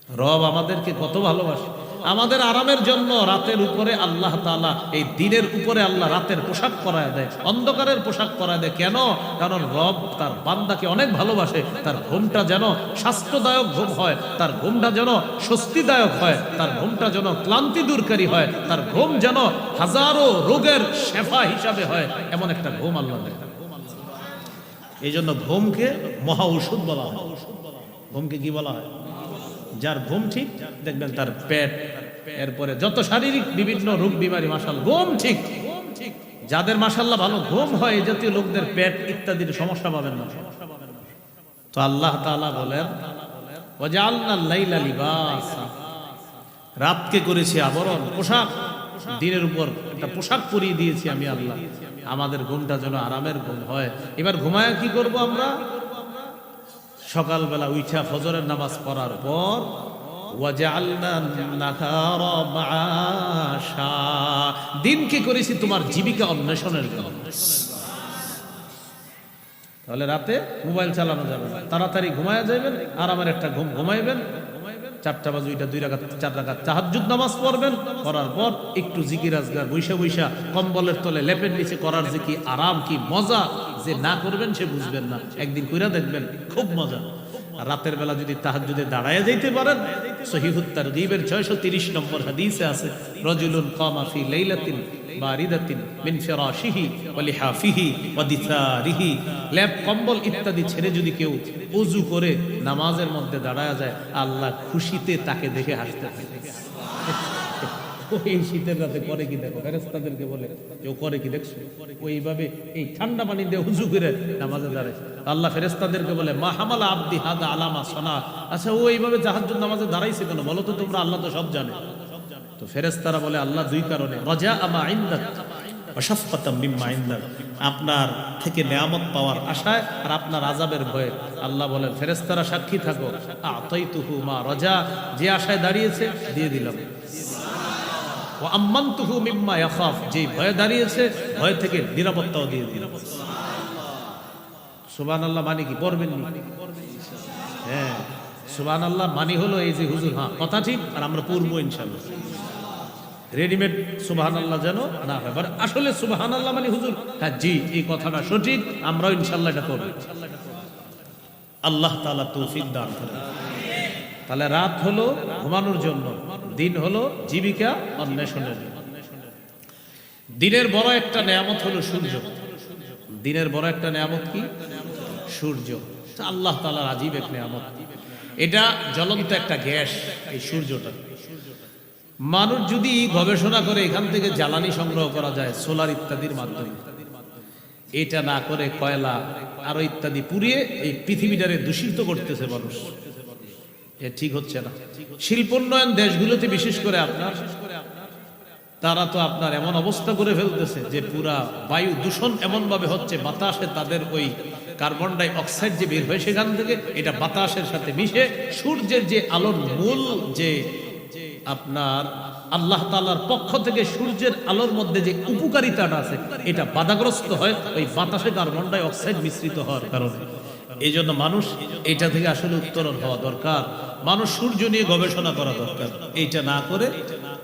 রব আমাদেরকে কত ভালোবাসে। আমাদের আরামের জন্য রাতের উপরে আল্লাহ তাআলা, এই দিনের উপরে আল্লাহ রাতের পোশাক পরায় দেয়, অন্ধকারের পোশাক পরায় দেয়। কেন? কারণ রব তার বান্দাকে অনেক ভালোবাসে। তার ঘুমটা যেন স্বাস্থ্যদায়ক ঘুম হয়, তার ঘুমটা যেন স্বস্তিদায়ক হয়, তার ঘুমটা যেন ক্লান্তি দূরকারী হয়, তার ঘুম যেন হাজারো রোগের শেফা হিসাবে হয়, এমন একটা ঘুম আল্লাহ দেয়। এই জন্য ঘুমকে মহা ঔষধ বলা হয়। ঘুমকে কি বলা হয়? যার ঘুম ঠিক, দেখবেন তার পেট, এরপরে যত শারীরিক বিভিন্ন রোগ বিমারি, মাশাআল্লাহ ঘুম ঠিক। যাদের মাশাআল্লাহ ভালো ঘুম হয়, এই জাতীয় লোকদের পেট ইত্যাদির সমস্যা পাবেন না। তো আল্লাহ তাআলা বলেন ওয়াজআলনাল লাইলা লিবাসা, রাতকে করেছি আবরণ, পোশাক। দিনের উপর একটা পোশাক পরিয়ে দিয়েছি আমি আল্লাহ, আমাদের ঘুমটা যেন আরামের ঘুম হয়। এবার ঘুমায় কি করব আমরা? সকালবেলা উঠা ফজরের নামাজ পড়ার পর দিনকে করেছি তোমার জীবিকা অন্বেষণের জন্য। তাহলে রাতে মোবাইল চালানো যাবে না, তাড়াতাড়ি ঘুমায়া যাবেন, আরামের একটা ঘুম ঘুমাইবেন। 4টা বাজে 2 রাকাত 4 রাকাত তাহাজ্জুদ নামাজ পড়বেন, করার পর একটু জিকির আজগার বৈশা বৈশা কম্বলের তলে লেপের নিচে করার যে কি আরাম, কি মজা, যে না করবেন সে বুঝবেন না। একদিন কইরা দেখবেন খুব মজা। রাতের বেলা যদি তাহাজ্জুদে দাঁড়ায় যাইতে পারেন, সহিহুত তারগীবের 630 নম্বর হাদিসে আছে, রাজুলুন কামা ফি লাইলাতিন বারিদাতিন মিন ফিরাশিহি ওয়া লিহাফিহি ওয়া দিসারিহি, লেপ কম্বল ইত্যাদি ছেড়ে যদি কেউ ওযু করে নামাজের মধ্যে দাঁড়ায় যায়, আল্লাহ খুশিতে তাকে দেখে হাসতে থাকে। এই শীতের রাতে করে কি দেখো, ফেরেশতাদেরকে বলে যে ও করে কি দেখছো, ওইভাবে এই ঠান্ডা পানি দিয়ে হুজু করে নামাজে দাঁড়ায়। আল্লাহ ফেরেশতাদেরকে বলে মা হামালা আব্দি হাদা আলামা সোনা, আচ্ছা ও এইভাবে তাহাজ্জুদ নামাজে দাঁড়াইছে কেন বলো তো তোমরা, আল্লাহ তো সব জানে। তো ফেরেশতারা বলে আল্লাহ দুই কারণে, রাজা আমা ইনদাক ওয়া শাফকাতাম মিম্মা ইনদাক, আপনার থেকে নেয়ামত পাওয়ার আশায় আর আপনার আযাবের ভয়ে। আল্লাহ বলেন ফেরেশতারা সাক্ষী থাকো, আতাইতুহু মা রাজা, যে আশায় দাঁড়িয়েছে দিয়ে দিলাম, ওয়া আম্মানতুহু মিম্মা ইয়াখাফ, যে ভয়ে দাঁড়িয়েছে ভয় থেকে নিরাপত্তাও দিয়ে দিলাম। সুবহানাল্লাহ মানে কি পড়বেন নি? হ্যাঁ সুবহানাল্লাহ মানে হলো এই যে হুজুর হ্যাঁ কথা ঠিক, আর আমরা পড়বো ইনশাআল্লাহ। রেডিমেড সুবহানাল্লাহ যেন না হয়, আসলে সুবহানাল্লাহ মানে হুজুর হ্যাঁ জি এই কথাটা সঠিক, আমরাও ইনশাআল্লাহ এটা করব। আল্লাহ তাআলা তৌফিক দান করেন। তাহলে রাত হলো ঘুমানোর জন্য, দিন হলো জীবিকা অন্বেষণের জন্য। দিনের বড় একটা নেয়ামত হলো সূর্য। দিনের বড় একটা নেয়ামত কি? সূর্য। আল্লাহ তাআলার আজীব এক নেয়ামত। এটা জ্বলন্ত একটা গ্যাস, এই সূর্যটা। মানুষ যদি গবেষণা করে এখান থেকে জ্বালানি সংগ্রহ করা যায় সোলার ইত্যাদির মাধ্যমে, এটা না করে কয়লা আরো ইত্যাদি পুড়িয়ে এই পৃথিবীটারে দূষিত করতেছে মানুষ, এ ঠিক হচ্ছে না। শিল্পোন্নয়ন দেশগুলোতে বিশেষ করে আপনার, তারা তো আপনার এমন অবস্থা করে ফেলতেছে যে পুরা বায়ু দূষণ এমন ভাবে হচ্ছে, বাতাসে তাদের ওই কার্বন ডাই অক্সাইড যে বের হয় সেখান থেকে এটা বাতাসের সাথে মিশে সূর্যের যে আলোর মূল যে আপনার আল্লাহ তাআলার পক্ষ থেকে সূর্যের আলোর মধ্যে যে উপকারিতাটা আছে এটা বাধাগ্রস্ত হয় ওই বাতাসে কার্বন ডাই অক্সাইড মিশ্রিত হওয়ার কারণে। এই জন্য মানুষ এটা থেকে আসলে উত্তরণ হওয়া দরকার, মানুষ সূর্য নিয়ে গবেষণা করা দরকার। এইটা না করে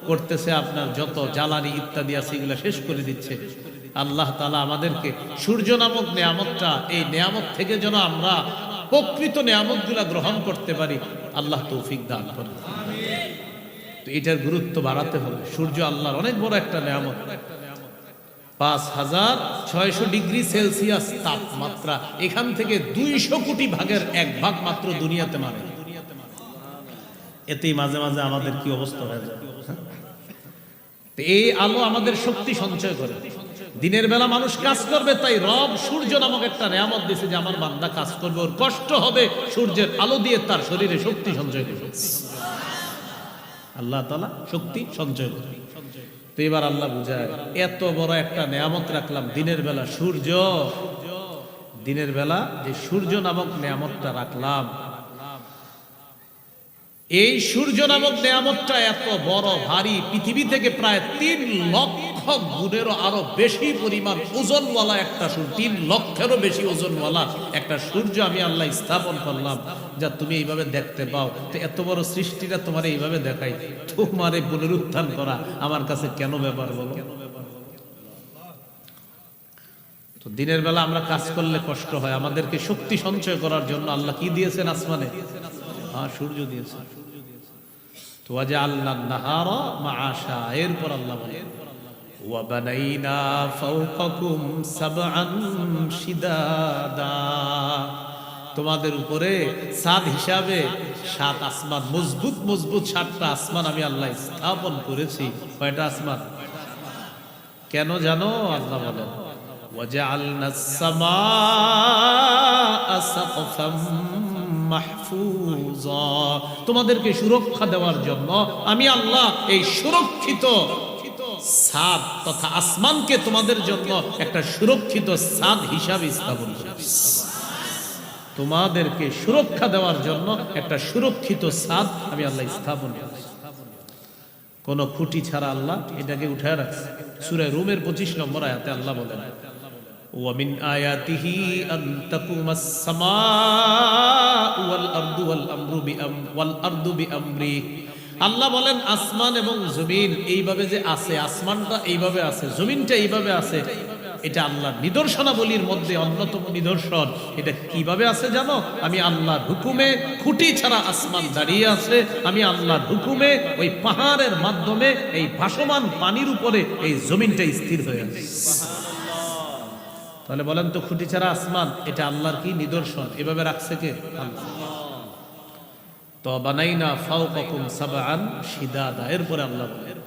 করতেছে আপনার যত জ্বালানি ইত্যাদি আছে এগুলো শেষ করে দিচ্ছে। আল্লাহ তাআলা আমাদেরকে সূর্য নামক নেয়ামতটা, এই নেয়ামত থেকে যেন আমরা প্রকৃত নেয়ামতগুলা গ্রহণ করতে পারি, আল্লাহ তৌফিক দান করেন। তো এটার গুরুত্ব বাড়াতে হবে। সূর্য আল্লাহর অনেক বড় একটা নেয়ামত। 5600 ডিগ্রি সেলসিয়াস তাপমাত্রা, এখান থেকে 200 কোটি ভাগের 1 ভাগ মাত্র দুনিয়াতে মানে। এতেই মাঝে মাঝে আমাদের কি অবস্থা হয়ে যায়। এই আলো আমাদের শক্তি সঞ্চয় করে। দিনের বেলা মানুষ কাজ করবে, তাই রব সূর্য নামক একটা নেয়ামত দিয়েছে যে আমার বান্দা কাজ করবে, ওর কষ্ট হবে, সূর্যের আলো দিয়ে তার শরীরে শক্তি সঞ্চয় করবে। আল্লাহ তাআলা শক্তি সঞ্চয় করে। তো এবার আল্লাহ বুঝায় এত বড় একটা নেয়ামত রাখলাম দিনের বেলা সূর্য, দিনের বেলা যে সূর্য নামক নেয়ামতটা রাখলাম, এই সূর্য নামক নেয়ামতটা এত বড় ভারী, পৃথিবী থেকে প্রায় 3 লক্ষ গুণেরও আরো বেশি পরিমাণ ওজনওয়ালা একটা সূর্য, 3 লক্ষেরও বেশি ওজনওয়ালা একটা সূর্য আমি আল্লাহ স্থাপন করলাম, যা তুমি এইভাবে দেখতে পাও। তো এত বড় সৃষ্টিটা তোমার এইভাবে দেখাই, তোমারে পুনরুত্থান করা আমার কাছে কেন ব্যাপার বলো? তো দিনের বেলা আমরা কাজ করলে কষ্ট হয়, আমাদেরকে শক্তি সঞ্চয় করার জন্য আল্লাহ কি দিয়েছেন আসমানে? হ্যাঁ সূর্য দিয়েছে। তো ওয়াজআলনা নাহারা মাআশা, এরপর আল্লাহ বলেন ওয়া বানাইনা ফাওকাকুম সাবআন শিদাদা, তোমাদের উপরে ছাদ হিসাবে 7 আসমান, মজবুত মজবুত 7টা আসমান আমি আল্লাহ স্থাপন করেছি। কয়টা আসমান? কেন জানো? আল্লাহ বলেন ওয়াজআলনাস সামাআ সাকফাম মাহফুজা, তোমাদেরকে সুরক্ষা দেওয়ার জন্য আমি আল্লাহ এই সুরক্ষিত ছাদ তথা আসমানকে তোমাদের জন্য একটা সুরক্ষিত ছাদ হিসাবে স্থাপন করেছি। তোমাদেরকে সুরক্ষা দেওয়ার জন্য একটা সুরক্ষিত ছাদ আমি আল্লাহ স্থাপন করেছি। কোন খুঁটি ছাড়া আল্লাহ এটাকে উঠায় রাখছে। সূরা রুমের 25 নম্বর আয়াতে আল্লাহ বলেন وَمِنْ آيَاتِهِ أَنْ تَقُومَ السَّمَاءُ وَالْأَرْضُ بِأَمْرِهِ, আল্লাহ বলেন আসমান এবং জমিন এইভাবে যে আছে, আসমানটা এইভাবে আছে, জমিনটা এইভাবে আছে, এটা আল্লাহর নিদর্শনাবলীর মধ্যে অন্যতম নিদর্শন। এটা কিভাবে আছে জানো? আমি আল্লাহর হুকুমে, খুঁটি ছাড়া আসমান দাঁড়িয়ে আছে, আমি আল্লাহর হুকুমে ওই পাহাড়ের মাধ্যমে এই ভাসমান পানির উপরে এই জমিনটা স্থির হয়ে আছে। তাহলে বলেন তো খুঁটি ছাড়া আসমান, এটা আল্লাহর কি নিদর্শন? এভাবে রাখছে কে? আল্লাহ। তো বানাইনা ফাওকাকুম সাবআন শিদাদা, এরপরে আল্লাহ বলেন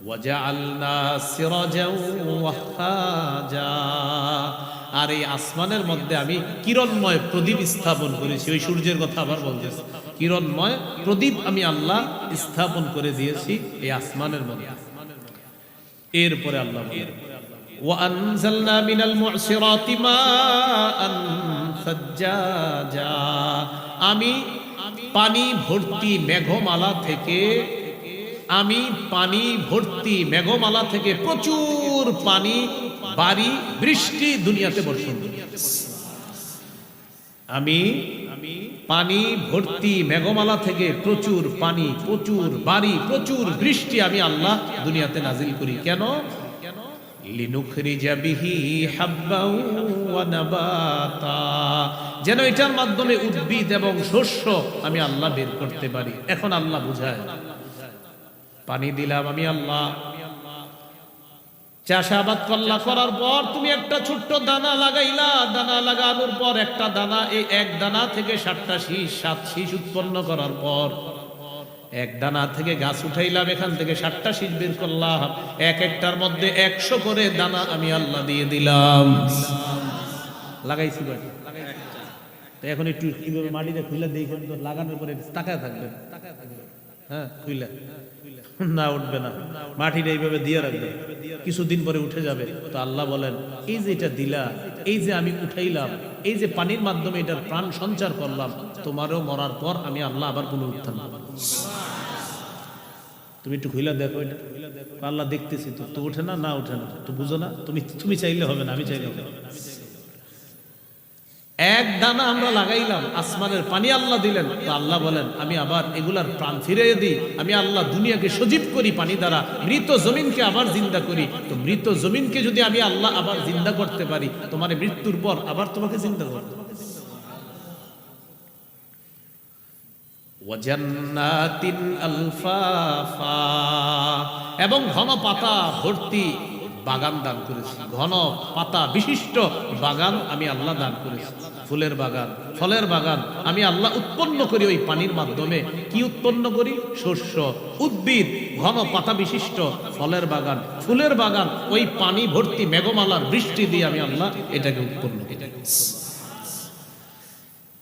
ওয়াজআলনা সিরাজাও ওয়াহাজা, আর এই আসমানের মধ্যে আমি কিরণময় প্রদীপ স্থাপন করেছি। ওই সূর্যের কথা আবার বলতেছে, কিরণময় প্রদীপ আমি আল্লাহ স্থাপন করে দিয়েছি এই আসমানের মধ্যে। এরপরে আল্লাহ বলেন وأنزلنا من المعصرات ماء ثجاجا, আমি পানি ভর্তি মেঘমালা থেকে, আমি পানি ভর্তি মেঘমালা থেকে প্রচুর পানি বাড়ি বৃষ্টি দুনিয়াতে বর্ষণ করি। আমি পানি ভর্তি মেঘমালা থেকে প্রচুর পানি, প্রচুর বাড়ি, প্রচুর বৃষ্টি আমি আল্লাহ দুনিয়াতে নাজিল করি। কেন? লিনুখরিজা বিহি হাব্বাও ওয়া নাবাতা, যেন এটার মাধ্যমে উদ্ভিদ এবং শস্য আমি আল্লাহ বের করতে পারি। এখন আল্লাহ বুঝায়, পানি দিলাম আমি আল্লাহ, চাষাবাদ করলা, করার পর তুমি একটা ছোট্ট দানা লাগাইলা, দানা লাগানোর পর একটা দানা, এই এক দানা থেকে 7টা শীষ, 7 শীষ উৎপন্ন করার পর এক দানা থেকে গাছ উঠাইলাম, এখান থেকে 7টা শীষ বের করলাম, এক একটার মধ্যে 100 করে দানা আমি আল্লাহ দিয়ে দিলাম। লাগাইছি বাড়ি, তো এখন একটু কিভাবে মাটিতে খুলে দেখবেন, তো লাগানোর পরে তাকায় থাকবেন, হ্যাঁ খুলে না উঠবে না, মাটিটা এইভাবে দিয়ে রাখবে, কিছুদিন পরে উঠে যাবে। তো আল্লাহ বলেন, এই যে এটা দিলা, এই যে আমি উঠাইলাম, এই যে পানির মাধ্যমে এটার প্রাণ সঞ্চার করলাম, তোমারও মরার পর আমি আল্লাহ আবার পুনরুত্থান করব। তুমি একটু খুলে দেখো এটা, আল্লাহ দেখতেছি, তো উঠে না, না উঠে না, তো বুঝো না, তুমি চাইলে হবে না, আমি চাইলে হবে না। এক দানা আমরা লাগাইলাম, আসমানের পানি আল্লাহ দিলেন, তো আল্লাহ বলেন আমি আবার এগুলার প্রাণ ফিরিয়ে দিই, আমি আল্লাহ দুনিয়াকে সজীব করি পানি দ্বারা, মৃত জমিনকে আবার জিন্দা করি। তো মৃত জমিনকে যদি আমি আল্লাহ আবার জিন্দা করতে পারি, তোমার মৃত্যুর পর আবার তোমাকে জিন্দা করতে। ওয়াজান্নাতিন আলফাফা, এবং ঘন পাতা ভর্তি বাগান দান করেছি, ঘন পাতা বিশিষ্ট বাগান আমি আল্লাহ দান করেছি। ফুলের বাগান, ফলের বাগান আমি আল্লাহ উৎপন্ন করি ওই পানির মাধ্যমে। কি উৎপন্ন করি? শস্য, উদ্ভিদ, ঘন পাতা বিশিষ্ট ফলের বাগান, ফুলের বাগান, ওই পানি ভর্তি মেঘমালার বৃষ্টি দিয়ে আমি আল্লাহ এটাকে উৎপন্ন করি।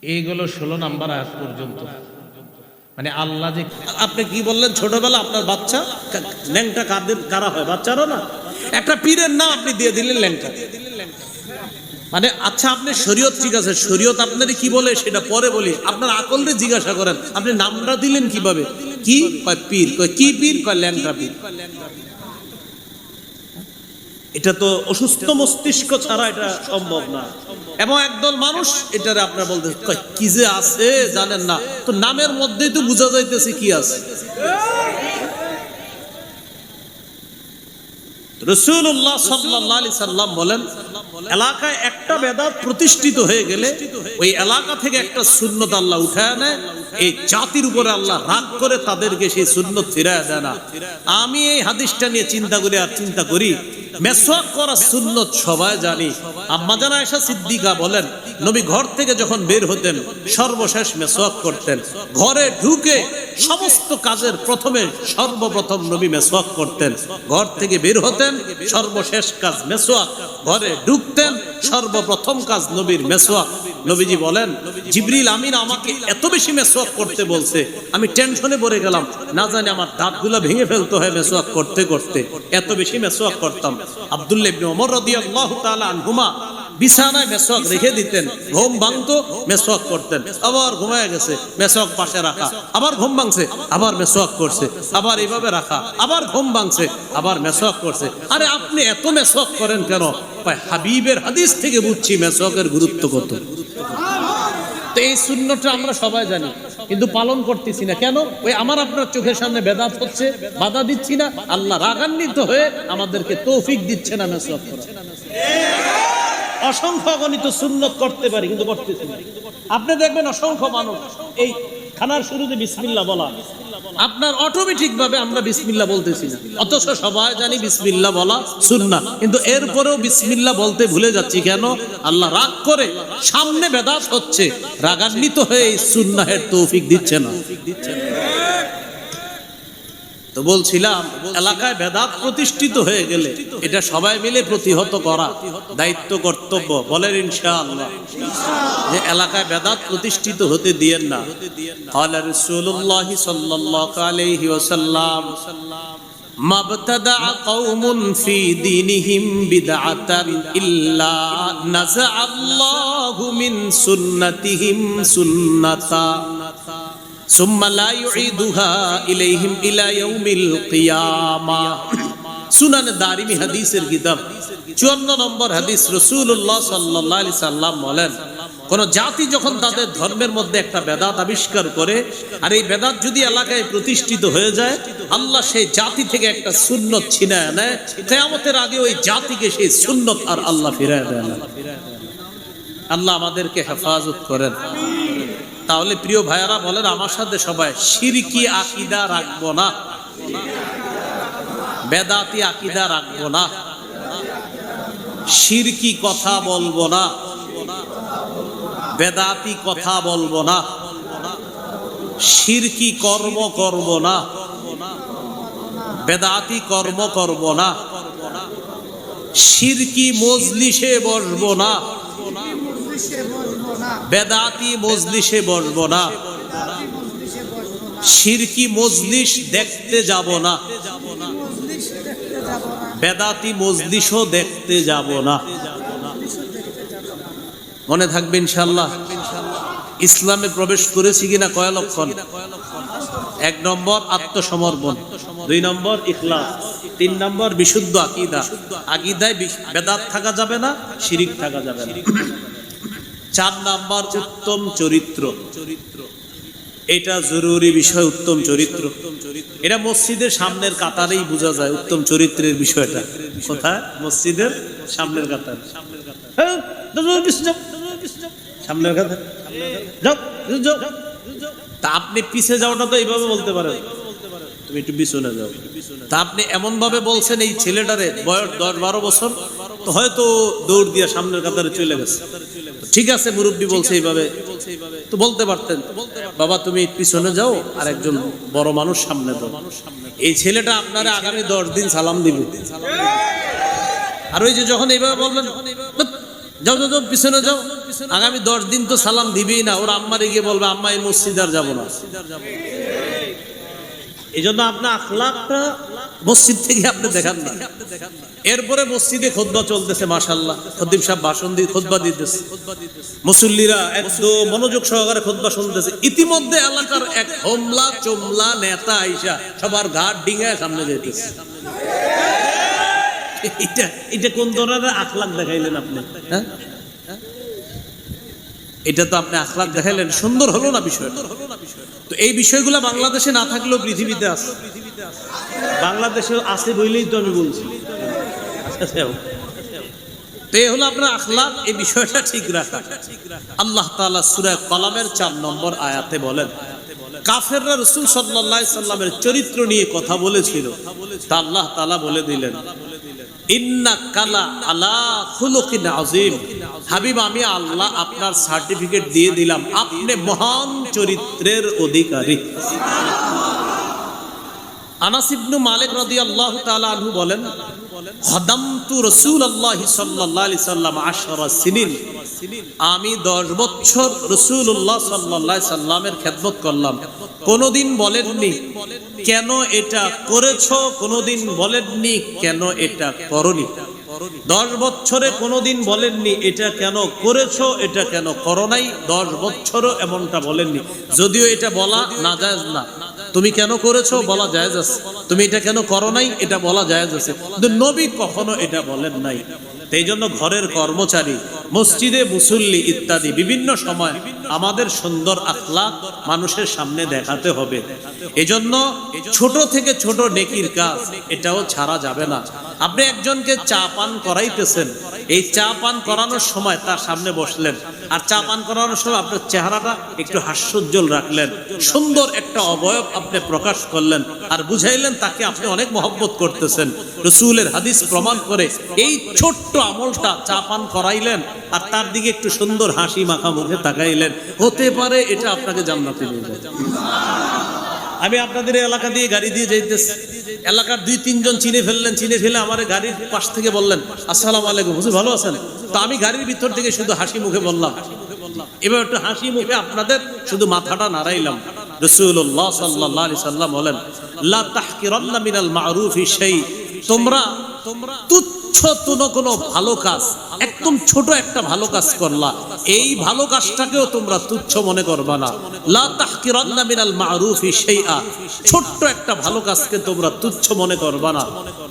এইগুলো 16 নম্বর আয়াত পর্যন্ত। মানে আল্লাহ যে, আপনি কি বললেন, ছোটবেলা আপনার বাচ্চা ল্যাংটা কারা হয়? বাচ্চারও না, একটা পীরের নাম আপনি দিয়ে দিলেন ল্যাংটা। মানে আচ্ছা, আপনি শরীয়ত, ঠিক আছে, শরীয়ত আপনার কি বলে সেটা পরে বলি, আপনার আকলরে জিজ্ঞাসা করেন, আপনি নামটা দিলেন কিভাবে? কি কয়? পীর। কয় কি পীর? কয় ল্যাংটা পীর। এটা তো অসুস্থ মস্তিষ্ক ছাড়া এটা সম্ভব না। এবং একদল মানুষ এটারে আপনার বলতে কি যে আছে জানেন না, তো নামের মধ্যেই তো বোঝা যাইতেছে কি আছে। রাসূলুল্লাহ সাল্লাল্লাহু আলাইহি সাল্লাম বলেন, এলাকায় একটা বেদাত প্রতিষ্ঠিত হয়ে গেলে ওই এলাকা থেকে একটা সুন্নত আল্লাহ উঠায় নেয়, এই জাতির উপরে আল্লাহ রাগ করে তাদেরকে সেই সুন্নত ফিরায় দেয় না। আমি এই হাদিসটা নিয়ে চিন্তা করি, মেসওয়াক করা সুন্নত সবাই জানি। আম্মা জান আয়েশা সিদ্দিকা বলেন, নবী ঘর থেকে যখন বের হতেন সর্বশেষ মেসওয়াক করতেন। ঘরে ঢুকে সমস্ত কাজের সর্বপ্রথম নবী মেসওয়াক করতেন। ঘর থেকে বের হতেন, সর্বশেষ কাজ মেসওয়াক। ঘরে ঢুকতেন, সর্বপ্রথম কাজ নবীর মেসওয়াক। নবীজি বলেন, জিবরিল আমিন আমাকে এত বেশি মেসওয়াক করতে বলছে, আমি টেনশনে পড়ে গেলাম, না জানি আমার দাঁতগুলো ভেঙে ফেলতে হয় মেসওয়াক করতে করতে, এত বেশি মেসওয়াক করতাম। আব্দুল্লাহ ইবনে ওমর রাদিয়াল্লাহু তাআলা আনহুমা বিছানায় মেসওয়াক রেখে দিতেন, ঘুম ভাঙতো, মেসওয়াক করতেন, আবার ঘুমায় গেছে, মেসওয়াক পাশে রাখা, আবার ঘুম ভাঙছে, আবার মেসওয়াক করছে, আবার এইভাবে রাখা, আবার ঘুম ভাঙছে, আবার মেসওয়াক করছে। আরে আপনি এত মেসওয়াক করেন কেন? হাবিবের হাদিস থেকে বুঝছি মেসওয়াকের গুরুত্ব কত। তো এই সুন্নতটা আমরা সবাই জানি, কিন্তু পালন করতেছি না কেন? ওই আমার আপনার চোখের সামনে বেদাত হচ্ছে, বাধা দিচ্ছি না, আল্লাহ রাগান্বিত হয়ে আমাদেরকে তৌফিক দিচ্ছে না মেসওয়াক করা। অসংখ্য অগণিত সুন্নত করতে পারি, কিন্তু করতেছি না। আপনি দেখবেন অসংখ্য মানুষ এই খানার শুরুতে বিসমিল্লাহ বলা, আপনার অটোমেটিক ভাবে আমরা বিসমিল্লাহ বলতেছি না, অথচ সবাই জানি বিসমিল্লাহ বলা সুন্নাহ, কিন্তু এরপরেও বিসমিল্লাহ বলতে ভুলে যাচ্ছি কেন? আল্লাহ রাগ করে, সামনে বেদাত হচ্ছে, রাগান্বিত হয়ে এই সুন্নাহের তৌফিক দিচ্ছে না। তো বলছিলাম এলাকায় বেদাত প্রতিষ্ঠিত হয়ে গেলে এটা সবাই মিলে প্রতিহত করা দায়িত্ব কর্তব্য। বলেন ইনশাআল্লাহ যে এলাকায় বেদাত প্রতিষ্ঠিত হতে দিয়েন না। ক্বালা রাসূলুল্লাহ সাল্লাল্লাহু আলাইহি ওয়াসাল্লাম মাবতাদা কওমুন ফি দীনিহিম বিদআতান ইল্লা নাযাআল্লাহু মিন সুন্নাতিহিম সুন্নাতা সুম্মা লা ইউঈদুহা ইলাইহিম ইলা ইয়াউমিল কিয়ামা। সুনান দারিমি হাদিসের কিতাব 54 নম্বর হাদিস। রাসূলুল্লাহ সাল্লাল্লাহু আলাইহি সাল্লাম বলেন, কোন জাতি যখন তাদের ধর্মের মধ্যে একটা বেদাত আবিষ্কার করে আর এই বেদাত যদি এলাকায় প্রতিষ্ঠিত হয়ে যায়, আল্লাহ সেই জাতি থেকে একটা সুন্নত ছিনায় নেয়। কিয়ামতের আগে ওই জাতিকে সেই সুন্নত আর আল্লাহ ফিরায় দেয় না। আল্লাহ আমাদেরকে হেফাজত করেন। তাহলে প্রিয় ভাইয়ারা বলেন আমার সাথে সবাই, শিরকি আকীদা রাখবো না, বেদাতি আকীদা রাখবো না, শিরকি কথা বলবো না, বেদাতি কথা বলবো না, শিরকি কর্ম করব না, বেদাতি কর্ম করব না, শিরকি মজলিসে বসবো না, বেদাতি মজলিসে বসবো না, শিরকি মজলিস দেখতে যাব না, বেদাতি মজলিসও দেখতে যাব না। মনে থাকবে ইনশাআল্লাহ। ইসলামে প্রবেশ করেছি কিনা কয় লক্ষণ? 1 নম্বর আত্মসমর্পণ, 2 নম্বর ইখলাস, 3 নম্বর বিশুদ্ধ আকীদা। আকীদায় বেদাত থাকা যাবে না, শিরক থাকা যাবে না। 4 নম্বর উত্তম চরিত্র। এটা জরুরি বিষয়, উত্তম চরিত্র। এটা মসজিদের সামনের কাতারেই বোঝা যায় উত্তম চরিত্রের বিষয়টা। কোথায়? মসজিদের সামনের কাতার। সামনের কাতার যাও। তা আপনি পিছে যাওয়াটা তো এইভাবে বলতে পারেন, তুমি একটু পিছনে যাও। তা আপনি এমন ভাবে বলছেন এই ছেলেটারে বয়স 10-12 বছর, তো হয়তো দৌড় দিয়ে সামনের কাতারে চলে গেছে। ঠিক আছে, মুরব্বী বলছে এইভাবে, তো বলতে পারতেন বাবা তুমি পিছনে যাও আর একজন বড় মানুষ সামনে দাও। এই ছেলেটা আপনারা আগামী 10 দিন সালাম দিবে। আর ওই যে যখন এইভাবে বলবেন যাও যাও যাও পিছনে যাও, আগামী 10 দিন তো সালাম দিবেই না। ওর আম্মারে গিয়ে বলবে আম্মা এই মসজিদ আর যাবো না। এই জন্য আপনার আখলাকটা মসজিদ থেকে আপনি দেখান না। এরপরে মসজিদে খুতবা চলতেছে, মাশাআল্লাহ খতিব সাহেব ভাষণ দিয়ে খুতবা দিতেছে, মুসল্লিরা একদম মনোযোগ সহকারে খুতবা শুনতেছে। ইতিমধ্যে এলাকার এক হোমলা চোমলা নেতা আইসা সবার ঘাট ডিঙায় সামনে যাইতেছে। এটা কোন ধরনের আখলাক দেখাইলেন আপনি? হ্যাঁ, এটা তো আপনি আখলাক দেখাইলেন, সুন্দর হলো না বিষয়টা? তো এই বিষয়গুলো বাংলাদেশে না থাকলেও পৃথিবীতে আছে। বাংলাদেশে আছে বলেই তো আমি বলছি। তো এই হলো আপনার আখলাক, এই বিষয়টা ঠিক রাখা। আল্লাহ তাআলা সূরা কলমের 4 নম্বর আয়াতে বলেন, কাফেররা রাসূল সাল্লাল্লাহু আলাইহি সাল্লামের চরিত্র নিয়ে কথা বলেছিল, তা আল্লাহ তাআলা বলে দিলেন ইন্নাকা লা আলা খুলুকিন আযীম। হাবিব আমি আল্লাহ আপনার সার্টিফিকেট দিয়ে দিলাম, আপনি মহান চরিত্রের অধিকারী। আনাস ইবনে মালিক রাদিয়াল্লাহু তাআলা আনহু বলেন, খাদামতু রাসূলুল্লাহ সাল্লাল্লাহু আলাইহি সাল্লাম 10 সিনিন। আমি 10 বছর রাসূলুল্লাহ সাল্লাল্লাহু আলাইহি সাল্লামের খেদমত করলাম। কোনদিন বলেননি কেন এটা করেছো, কোনদিন বলেননি কেন এটা করনি। 10 বছরে কোনদিন বলেননি এটা কেন করেছো, এটা কেন করো নাই। 10 বছরও এমনটা বলেননি। যদিও এটা বলা নাজায়েজ না, তুমি কেন করেছো বলা জায়েজ আছে, তুমি এটা কেন করো নাই এটা বলা জায়েজ আছে, কিন্তু নবী কখনো এটা বলেন নাই। এই জন্য ঘরের কর্মচারী, মসজিদে মুসল্লি ইত্যাদি বিভিন্ন সময় আমাদের সুন্দর আখলাক মানুষের সামনে দেখাতে হবে। এজন্য ছোট থেকে ছোট নেকির কাজ এটাও ছাড়া যাবে না। আপনি একজনকে চা পান করাইতেছেন, এই চা পান করানোর সময় তার সামনে বসলেন, আর চা পান করানোর সময় আপনার চেহারাটা একটু হাস্যোজ্জ্বল রাখলেন, সুন্দর একটা অবয়ব আপনি প্রকাশ করলেন, আর বুঝাইলেন তাকে আপনি অনেক মহব্বত করতেছেন। রাসূলের হাদিস প্রমাণ করে এই ছোট্ট আমলটা, চা পান করাইলেন আর তার দিকে একটু সুন্দর হাসি মাখা মুখে তাকাইলেন, হতে পারে এটা আপনাকে জান্নাতে নিয়ে যাবে। আমি আপনাদের এই এলাকা দিয়ে গাড়ি দিয়ে যাইতেছি, এলাকার 2-3 জন চিনে ফেললেন, চিনে ফেলে আমার গাড়ির পাশ থেকে বললেন আসসালামু আলাইকুম হুজুর ভালো আছেন? তো আমি গাড়ির ভিতর থেকে শুধু হাসি মুখে বললাম, এবার একটু হাসি মুখে আপনাদের শুধু মাথাটা নাড়াইলাম। রাসূলুল্লাহ সাল্লাল্লাহু আলাইহি সাল্লাম বলেন লা তাহকিরান্না মিনাল মারুফি শাই, তোমরা তুচ্ছ কোনো ভালো কাজ, একদম ছোট একটা ভালো কাজ করলা, এই ভালো কাজটাকেও তোমরা তুচ্ছ মনে করবা না। লা তাহকিরান্না মিনাল মারুফি শাইআ, ছোট্ট একটা ভালো কাজকে তোমরা তুচ্ছ মনে করবা না।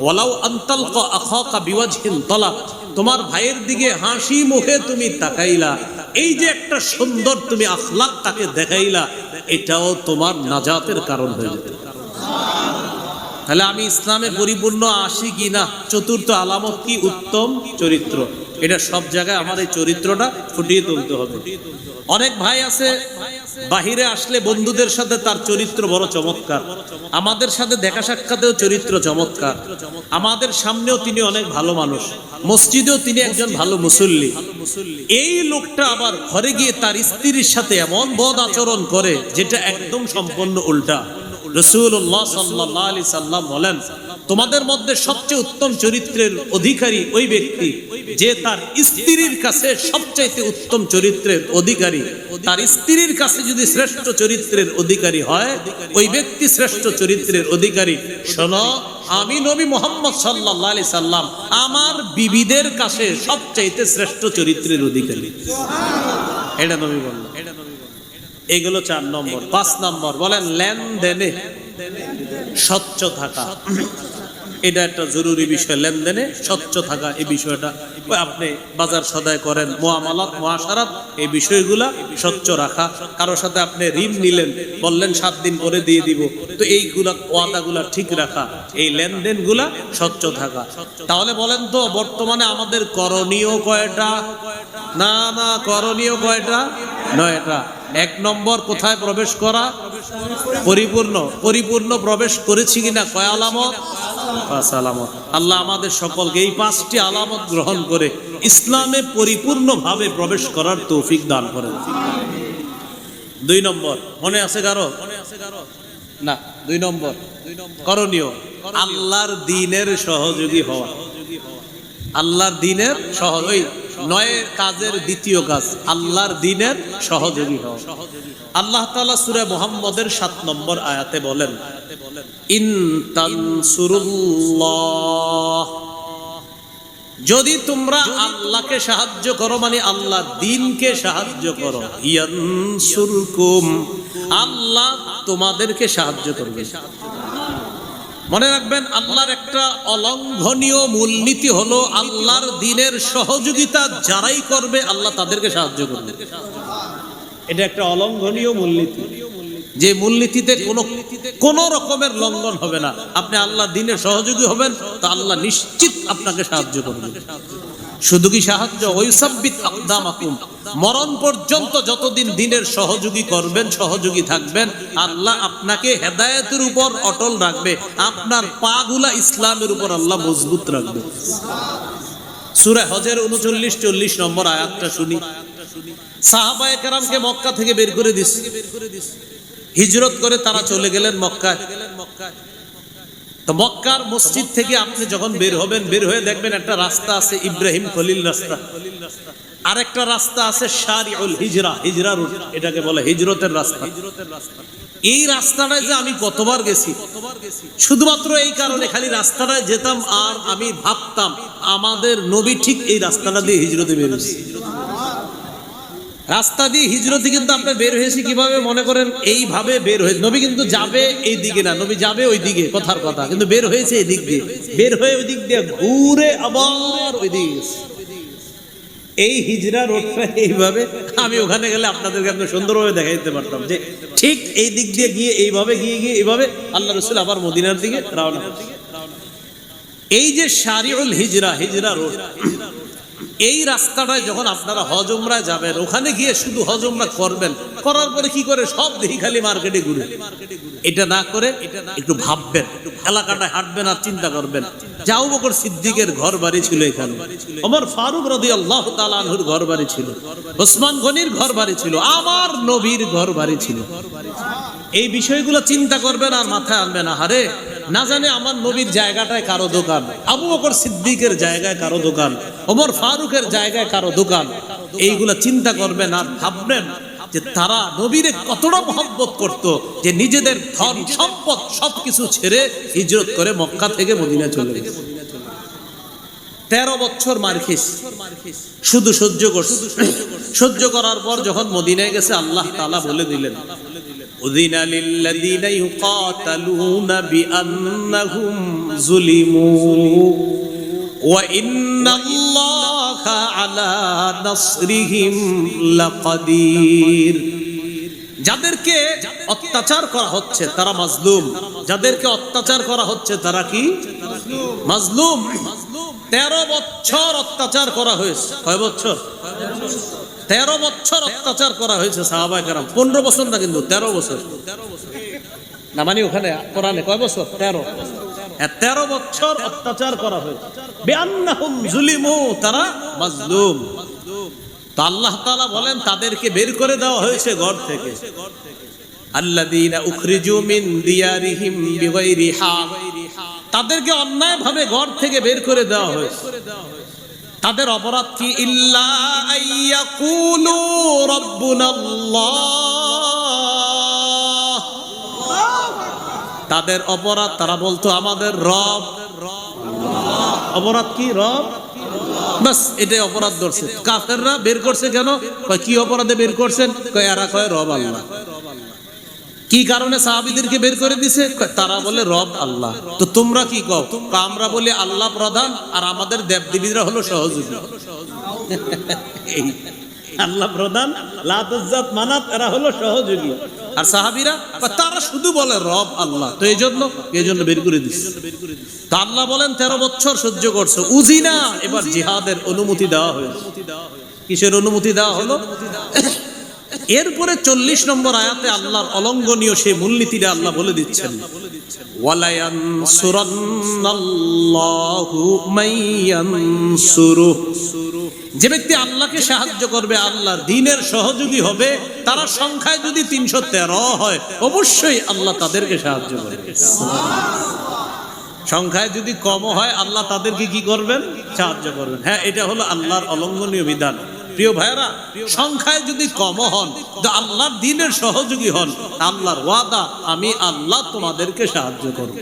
ওয়ালাউ আনতালকা আখাকা বিওয়াজহিন তালাক, তোমার ভাইয়ের দিকে হাসি মুখে তুমি তাকাইলা, এই যে একটা সুন্দর তুমি আখলাক তাকে দেখাইলা, এটাও তোমার নাজাতের কারণ হয়ে যেতে। তাহলে আমি ইসলামে পরিপূর্ণ আসি কিনা, চতুর্থ আলামত কি? উত্তম চরিত্র। এটা সব জায়গায় আমার এই চরিত্রটা ফুটিয়ে তুলতে হবে। অনেক ভাই আছে বাহিরে আসলে বন্ধুদের সাথে তার চরিত্র বড় চমৎকার, আমাদের সাথে দেখা সাক্ষাতেও চরিত্র চমৎকার, আমাদের সামনেও তিনি অনেক ভালো মানুষ, মসজিদেও তিনি একজন ভালো মুসল্লি। এই লোকটা আবার ঘরে গিয়ে তার স্ত্রীর সাথে এমন বদ আচরণ করে যেটা একদম সম্পূর্ণ উল্টা। রাসূলুল্লাহ সাল্লাল্লাহু আলাইহি সাল্লাম বলেন তোমাদের মধ্যে সবচেয়ে উত্তম চরিত্রের অধিকারী ওই ব্যক্তি যে তার স্ত্রীর কাছে সবচাইতে উত্তম চরিত্রের অধিকারী। তার স্ত্রীর কাছে যদি শ্রেষ্ঠ চরিত্রের অধিকারী হয়, ওই ব্যক্তি শ্রেষ্ঠ চরিত্রের অধিকারী। শোনো, আমি নবী মুহাম্মদ সাল্লাল্লাহু আলাইহি সাল্লাম আমার বিবিদের কাছে সবচাইতে শ্রেষ্ঠ চরিত্রের অধিকারী। এটা নবী বললেন। এগুলো 4 নম্বর। 5 নম্বর বলেন লেনদেনে স্বচ্ছ থাকা। এটা একটা জরুরি বিষয়, লেনদেনে স্বচ্ছ থাকা। এই বিষয়টা আপনি বাজার সদাই করেন, মুআমালাত মুআশারাত, এই বিষয়গুলা স্বচ্ছ রাখা। কারোর সাথে আপনি ঋণ নিলেন, বললেন 7 দিন পরে দিয়ে দিব, তো এইগুলা ওয়াদাগুলা ঠিক রাখা, এই লেনদেনগুলা স্বচ্ছ থাকা। তাহলে বলেন তো বর্তমানে আমাদের করণীয় কয়টা? না করণীয় কয়টা? 9টা। 1 নম্বর কোথায় প্রবেশ করা? পরিপূর্ণ প্রবেশ করেছি কিনা? কয় আলামত? 5 আলামত। আল্লাহ আমাদের সকলকে এই 5টি আলামত গ্রহণ করে ইসলামে পরিপূর্ণভাবে প্রবেশ করার তৌফিক দান করেন। 2 নম্বর মনে আছে কারো? না, 2 নম্বর করণীয় আল্লাহর দ্বীনের সহযোগী হওয়া। আল্লাহর দ্বীনের ওই 9 কাজের দ্বিতীয় কাজ আল্লাহর দ্বীনের সহযোগী হওয়া। আল্লাহ তাআলা সূরা মুহাম্মদের 7 নম্বর আয়াতে বলেন ইন তানসুরুল্লাহ, যদি তোমরা আল্লাহকে সাহায্য করো, মানে আল্লাহর দ্বীনকে সাহায্য করো, ইয়ানসুরকুম, আল্লাহ তোমাদেরকে সাহায্য করবে। মনে রাখবেন আল্লাহর একটা অলঙ্ঘনীয় মূলনীতি হলো আল্লাহর দ্বীনের সহযোগিতা যারাই করবে আল্লাহ তাদেরকে সাহায্য করবে। এটা একটা অলঙ্ঘনীয় মূলনীতি, যে মূলনীতিতে কোনো রকমের লঙ্ঘন হবে না। আপনি আল্লাহর দ্বীনের সহযোগী হবেন তো আল্লাহ নিশ্চিত আপনাকে সাহায্য করবেন। শুধু কি সাহায্য, ওয়াইসাব্বিত আকদামাকুম, মরণ পর্যন্ত যতদিন দ্বীনের সহযোগী করবেন, সহযোগী থাকবেন, আল্লাহ আপনাকে হেদায়েতের উপর অটল রাখবে, আপনার পাগুলা ইসলামের উপর আল্লাহ মজবুত রাখবে। সূরা হজের 39-40 নম্বর আয়াতটা শুনি। সাহাবায়ে কেরামকে মক্কা থেকে বের করে দিছে, হিজরত করে তারা চলে গেলেন মক্কায়। তো মক্কার মসজিদ থেকে আপনি যখন বের হবেন, বের হয়ে দেখবেন একটা রাস্তা আছে ইব্রাহিম খলিল রাস্তা, আর একটা রাস্তা আছে শারিউল হিজরা, হিজরা রুট, এটাকে বলে হিজরতের রাস্তা। এই রাস্তাটায় যে আমি কতবার গেছি, শুধুমাত্র এই কারণে খালি রাস্তাটায় যেতাম আর আমি ভাবতাম আমাদের নবী ঠিক এই রাস্তাটা দিয়ে হিজরতে বের হয়েছে। রাস্তা দিয়ে হিজরতে কিন্তু আপনি বের হয়েছি কিভাবে? মনে করেন এইভাবে বের হয়েছে, নবী কিন্তু যাবে এই দিকে না, নবী যাবে ওই দিকে, কথার কথা, কিন্তু বের হয়েছে এই দিক দিয়ে, বের হয়ে ওই দিক দিয়ে ঘুরে আবার ওই দিকে গেছে। এই হিজরা রোডটা এইভাবে, আমি ওখানে গেলে আপনাদেরকে আপনি সুন্দরভাবে দেখাইতে পারতাম যে ঠিক এই দিক দিয়ে গিয়ে এইভাবে গিয়ে এইভাবে আল্লাহ রাসূল আবার মদিনার দিকে রওনা। এই যে শারিউল হিজরা, হিজরা রোড, এই রাস্তাটায় যখন আপনারা হজ উমরায় যাবেন, ওখানে গিয়ে শুধু হজ উমরা করবেন, করার পরে কি করে সব দেখি খালি মার্কেটে ঘুরে। এটা না করে একটু ভাববেন, এলাকাটায় হাঁটবেন আর চিন্তা করবেন যে আবু বকর সিদ্দিকের ঘর বাড়ি ছিল এখানে, ওমর ফারুক রাদিয়াল্লাহু তাআলা আনহুর ঘর বাড়ি ছিল, ওসমান গনির ঘর বাড়ি ছিল, আমার নবীর ঘর বাড়ি ছিল। এই বিষয়গুলো চিন্তা করবেন আর মাথায় আনবেন না, হারে না জানে আমার নবীর জায়গাটায় কারো দোকান, আবু বকর সিদ্দিকের জায়গায় কারো দোকান, ওমর ফারুকের জায়গায় কারো দোকান। এইগুলা চিন্তা করবেন আর ভাববেন যে তারা নবীরে কতটা মহব্বত করত যে নিজেদের ধন সম্পদ সবকিছু ছেড়ে হিজরত করে মক্কা থেকে মদিনা চলে গেছে। 13 বছর মার খেয়েছে, শুধু সহ্য করছে। সহ্য করার পর যখন মদিনায় গেছে আল্লাহ তাআলা বলে দিলেন, উযিনা লিল্লাযীনা ইউকাতালুনা বিআন্নাহুম যুলিমু ওয়া ইন্নাল্লাহা আলা নাসরিহিম লাকাদির। যাদেরকে অত্যাচার করা হচ্ছে তারা মাজলুম, যাদেরকে অত্যাচার করা হচ্ছে তারা কি মাজলুম। 13 বছর অত্যাচার করা হয়েছে। কয় বছর? 13 বছর অত্যাচার করা হয়েছে সাহাবায়ে কেরাম। 15 বছর না, কিন্তু 13 বছর না, মানে ওখানে কোরআনে কয় বছর? 13 বছর অত্যাচার করা হয়েছে। বিআন্নাহুম যুলিমু, তারা মাজলুম। তো আল্লাহ তাআলা বলেন তাদেরকে বের করে দেওয়া হয়েছে ঘর থেকে। আল্লাযীনা উখরিজু মিন দিয়ারিহিম বিগাইরি হাক, তাদেরকে অন্যায়ভাবে ঘর থেকে বের করে দেওয়া হয়েছে। তাদের অপরাধ কি? ইল্লা আইয়াকুলু রাব্বুনাল্লাহ, তাদের অপরাধ তারা বলতো আমাদের রব। অপরাধ কি? রব। বাস এটাই অপরাধ ধরছে। কাফেররা বের করছে কেন? কয় কি অপরাধে বের করছেন? কয় এরা কয় রব আল্লাহ। কি কারণে সাহাবীদেরকে বের করে দিছে? তারা বলে রব আল্লাহ। তো তোমরা কি কও? আমরা বলি আল্লাহ প্রধান আর আমাদের দেবদেবীরা হলো সহযোগী। আল্লাহ প্রধান, লাত ইজ্জত মানাত এরা হলো সহযোগী, আর সাহাবীরা তারা শুধু বলে রব আল্লাহ। তো এইজন্য বের করে দিছে। তো আল্লাহ বলেন 13 বছর সহ্য করছো। উজিনা, এবার জিহাদের অনুমতি দেওয়া হয়েছে। কিসের অনুমতি দেওয়া হলো? এরপরে 40 নম্বর আয়াতে আল্লাহর অলঙ্ঘনীয় সেই মূলনীতিটা আল্লাহ বলে দিচ্ছেন, ওয়ালা ইয়ানসুরান্নাল্লাহু মাইয়ানসুরু, যে ব্যক্তি আল্লাহকে সাহায্য করবে, আল্লাহর দ্বীনের সহযোগী হবে, তারা সংখ্যায় যদি 313 হয় অবশ্যই আল্লাহ তাদেরকে সাহায্য করবে। সংখ্যায় যদি কম হয় আল্লাহ তাদেরকে কি করবেন? সাহায্য করবেন। হ্যাঁ, এটা হলো আল্লাহর অলঙ্ঘনীয় বিধান। প্রিয় ভাইরা, সংখ্যায় যদি কম হন, আল্লাহর দ্বীনের সহযোগী হন, আল্লাহর ওয়াদা আমি আল্লাহ তোমাদেরকে সাহায্য করব।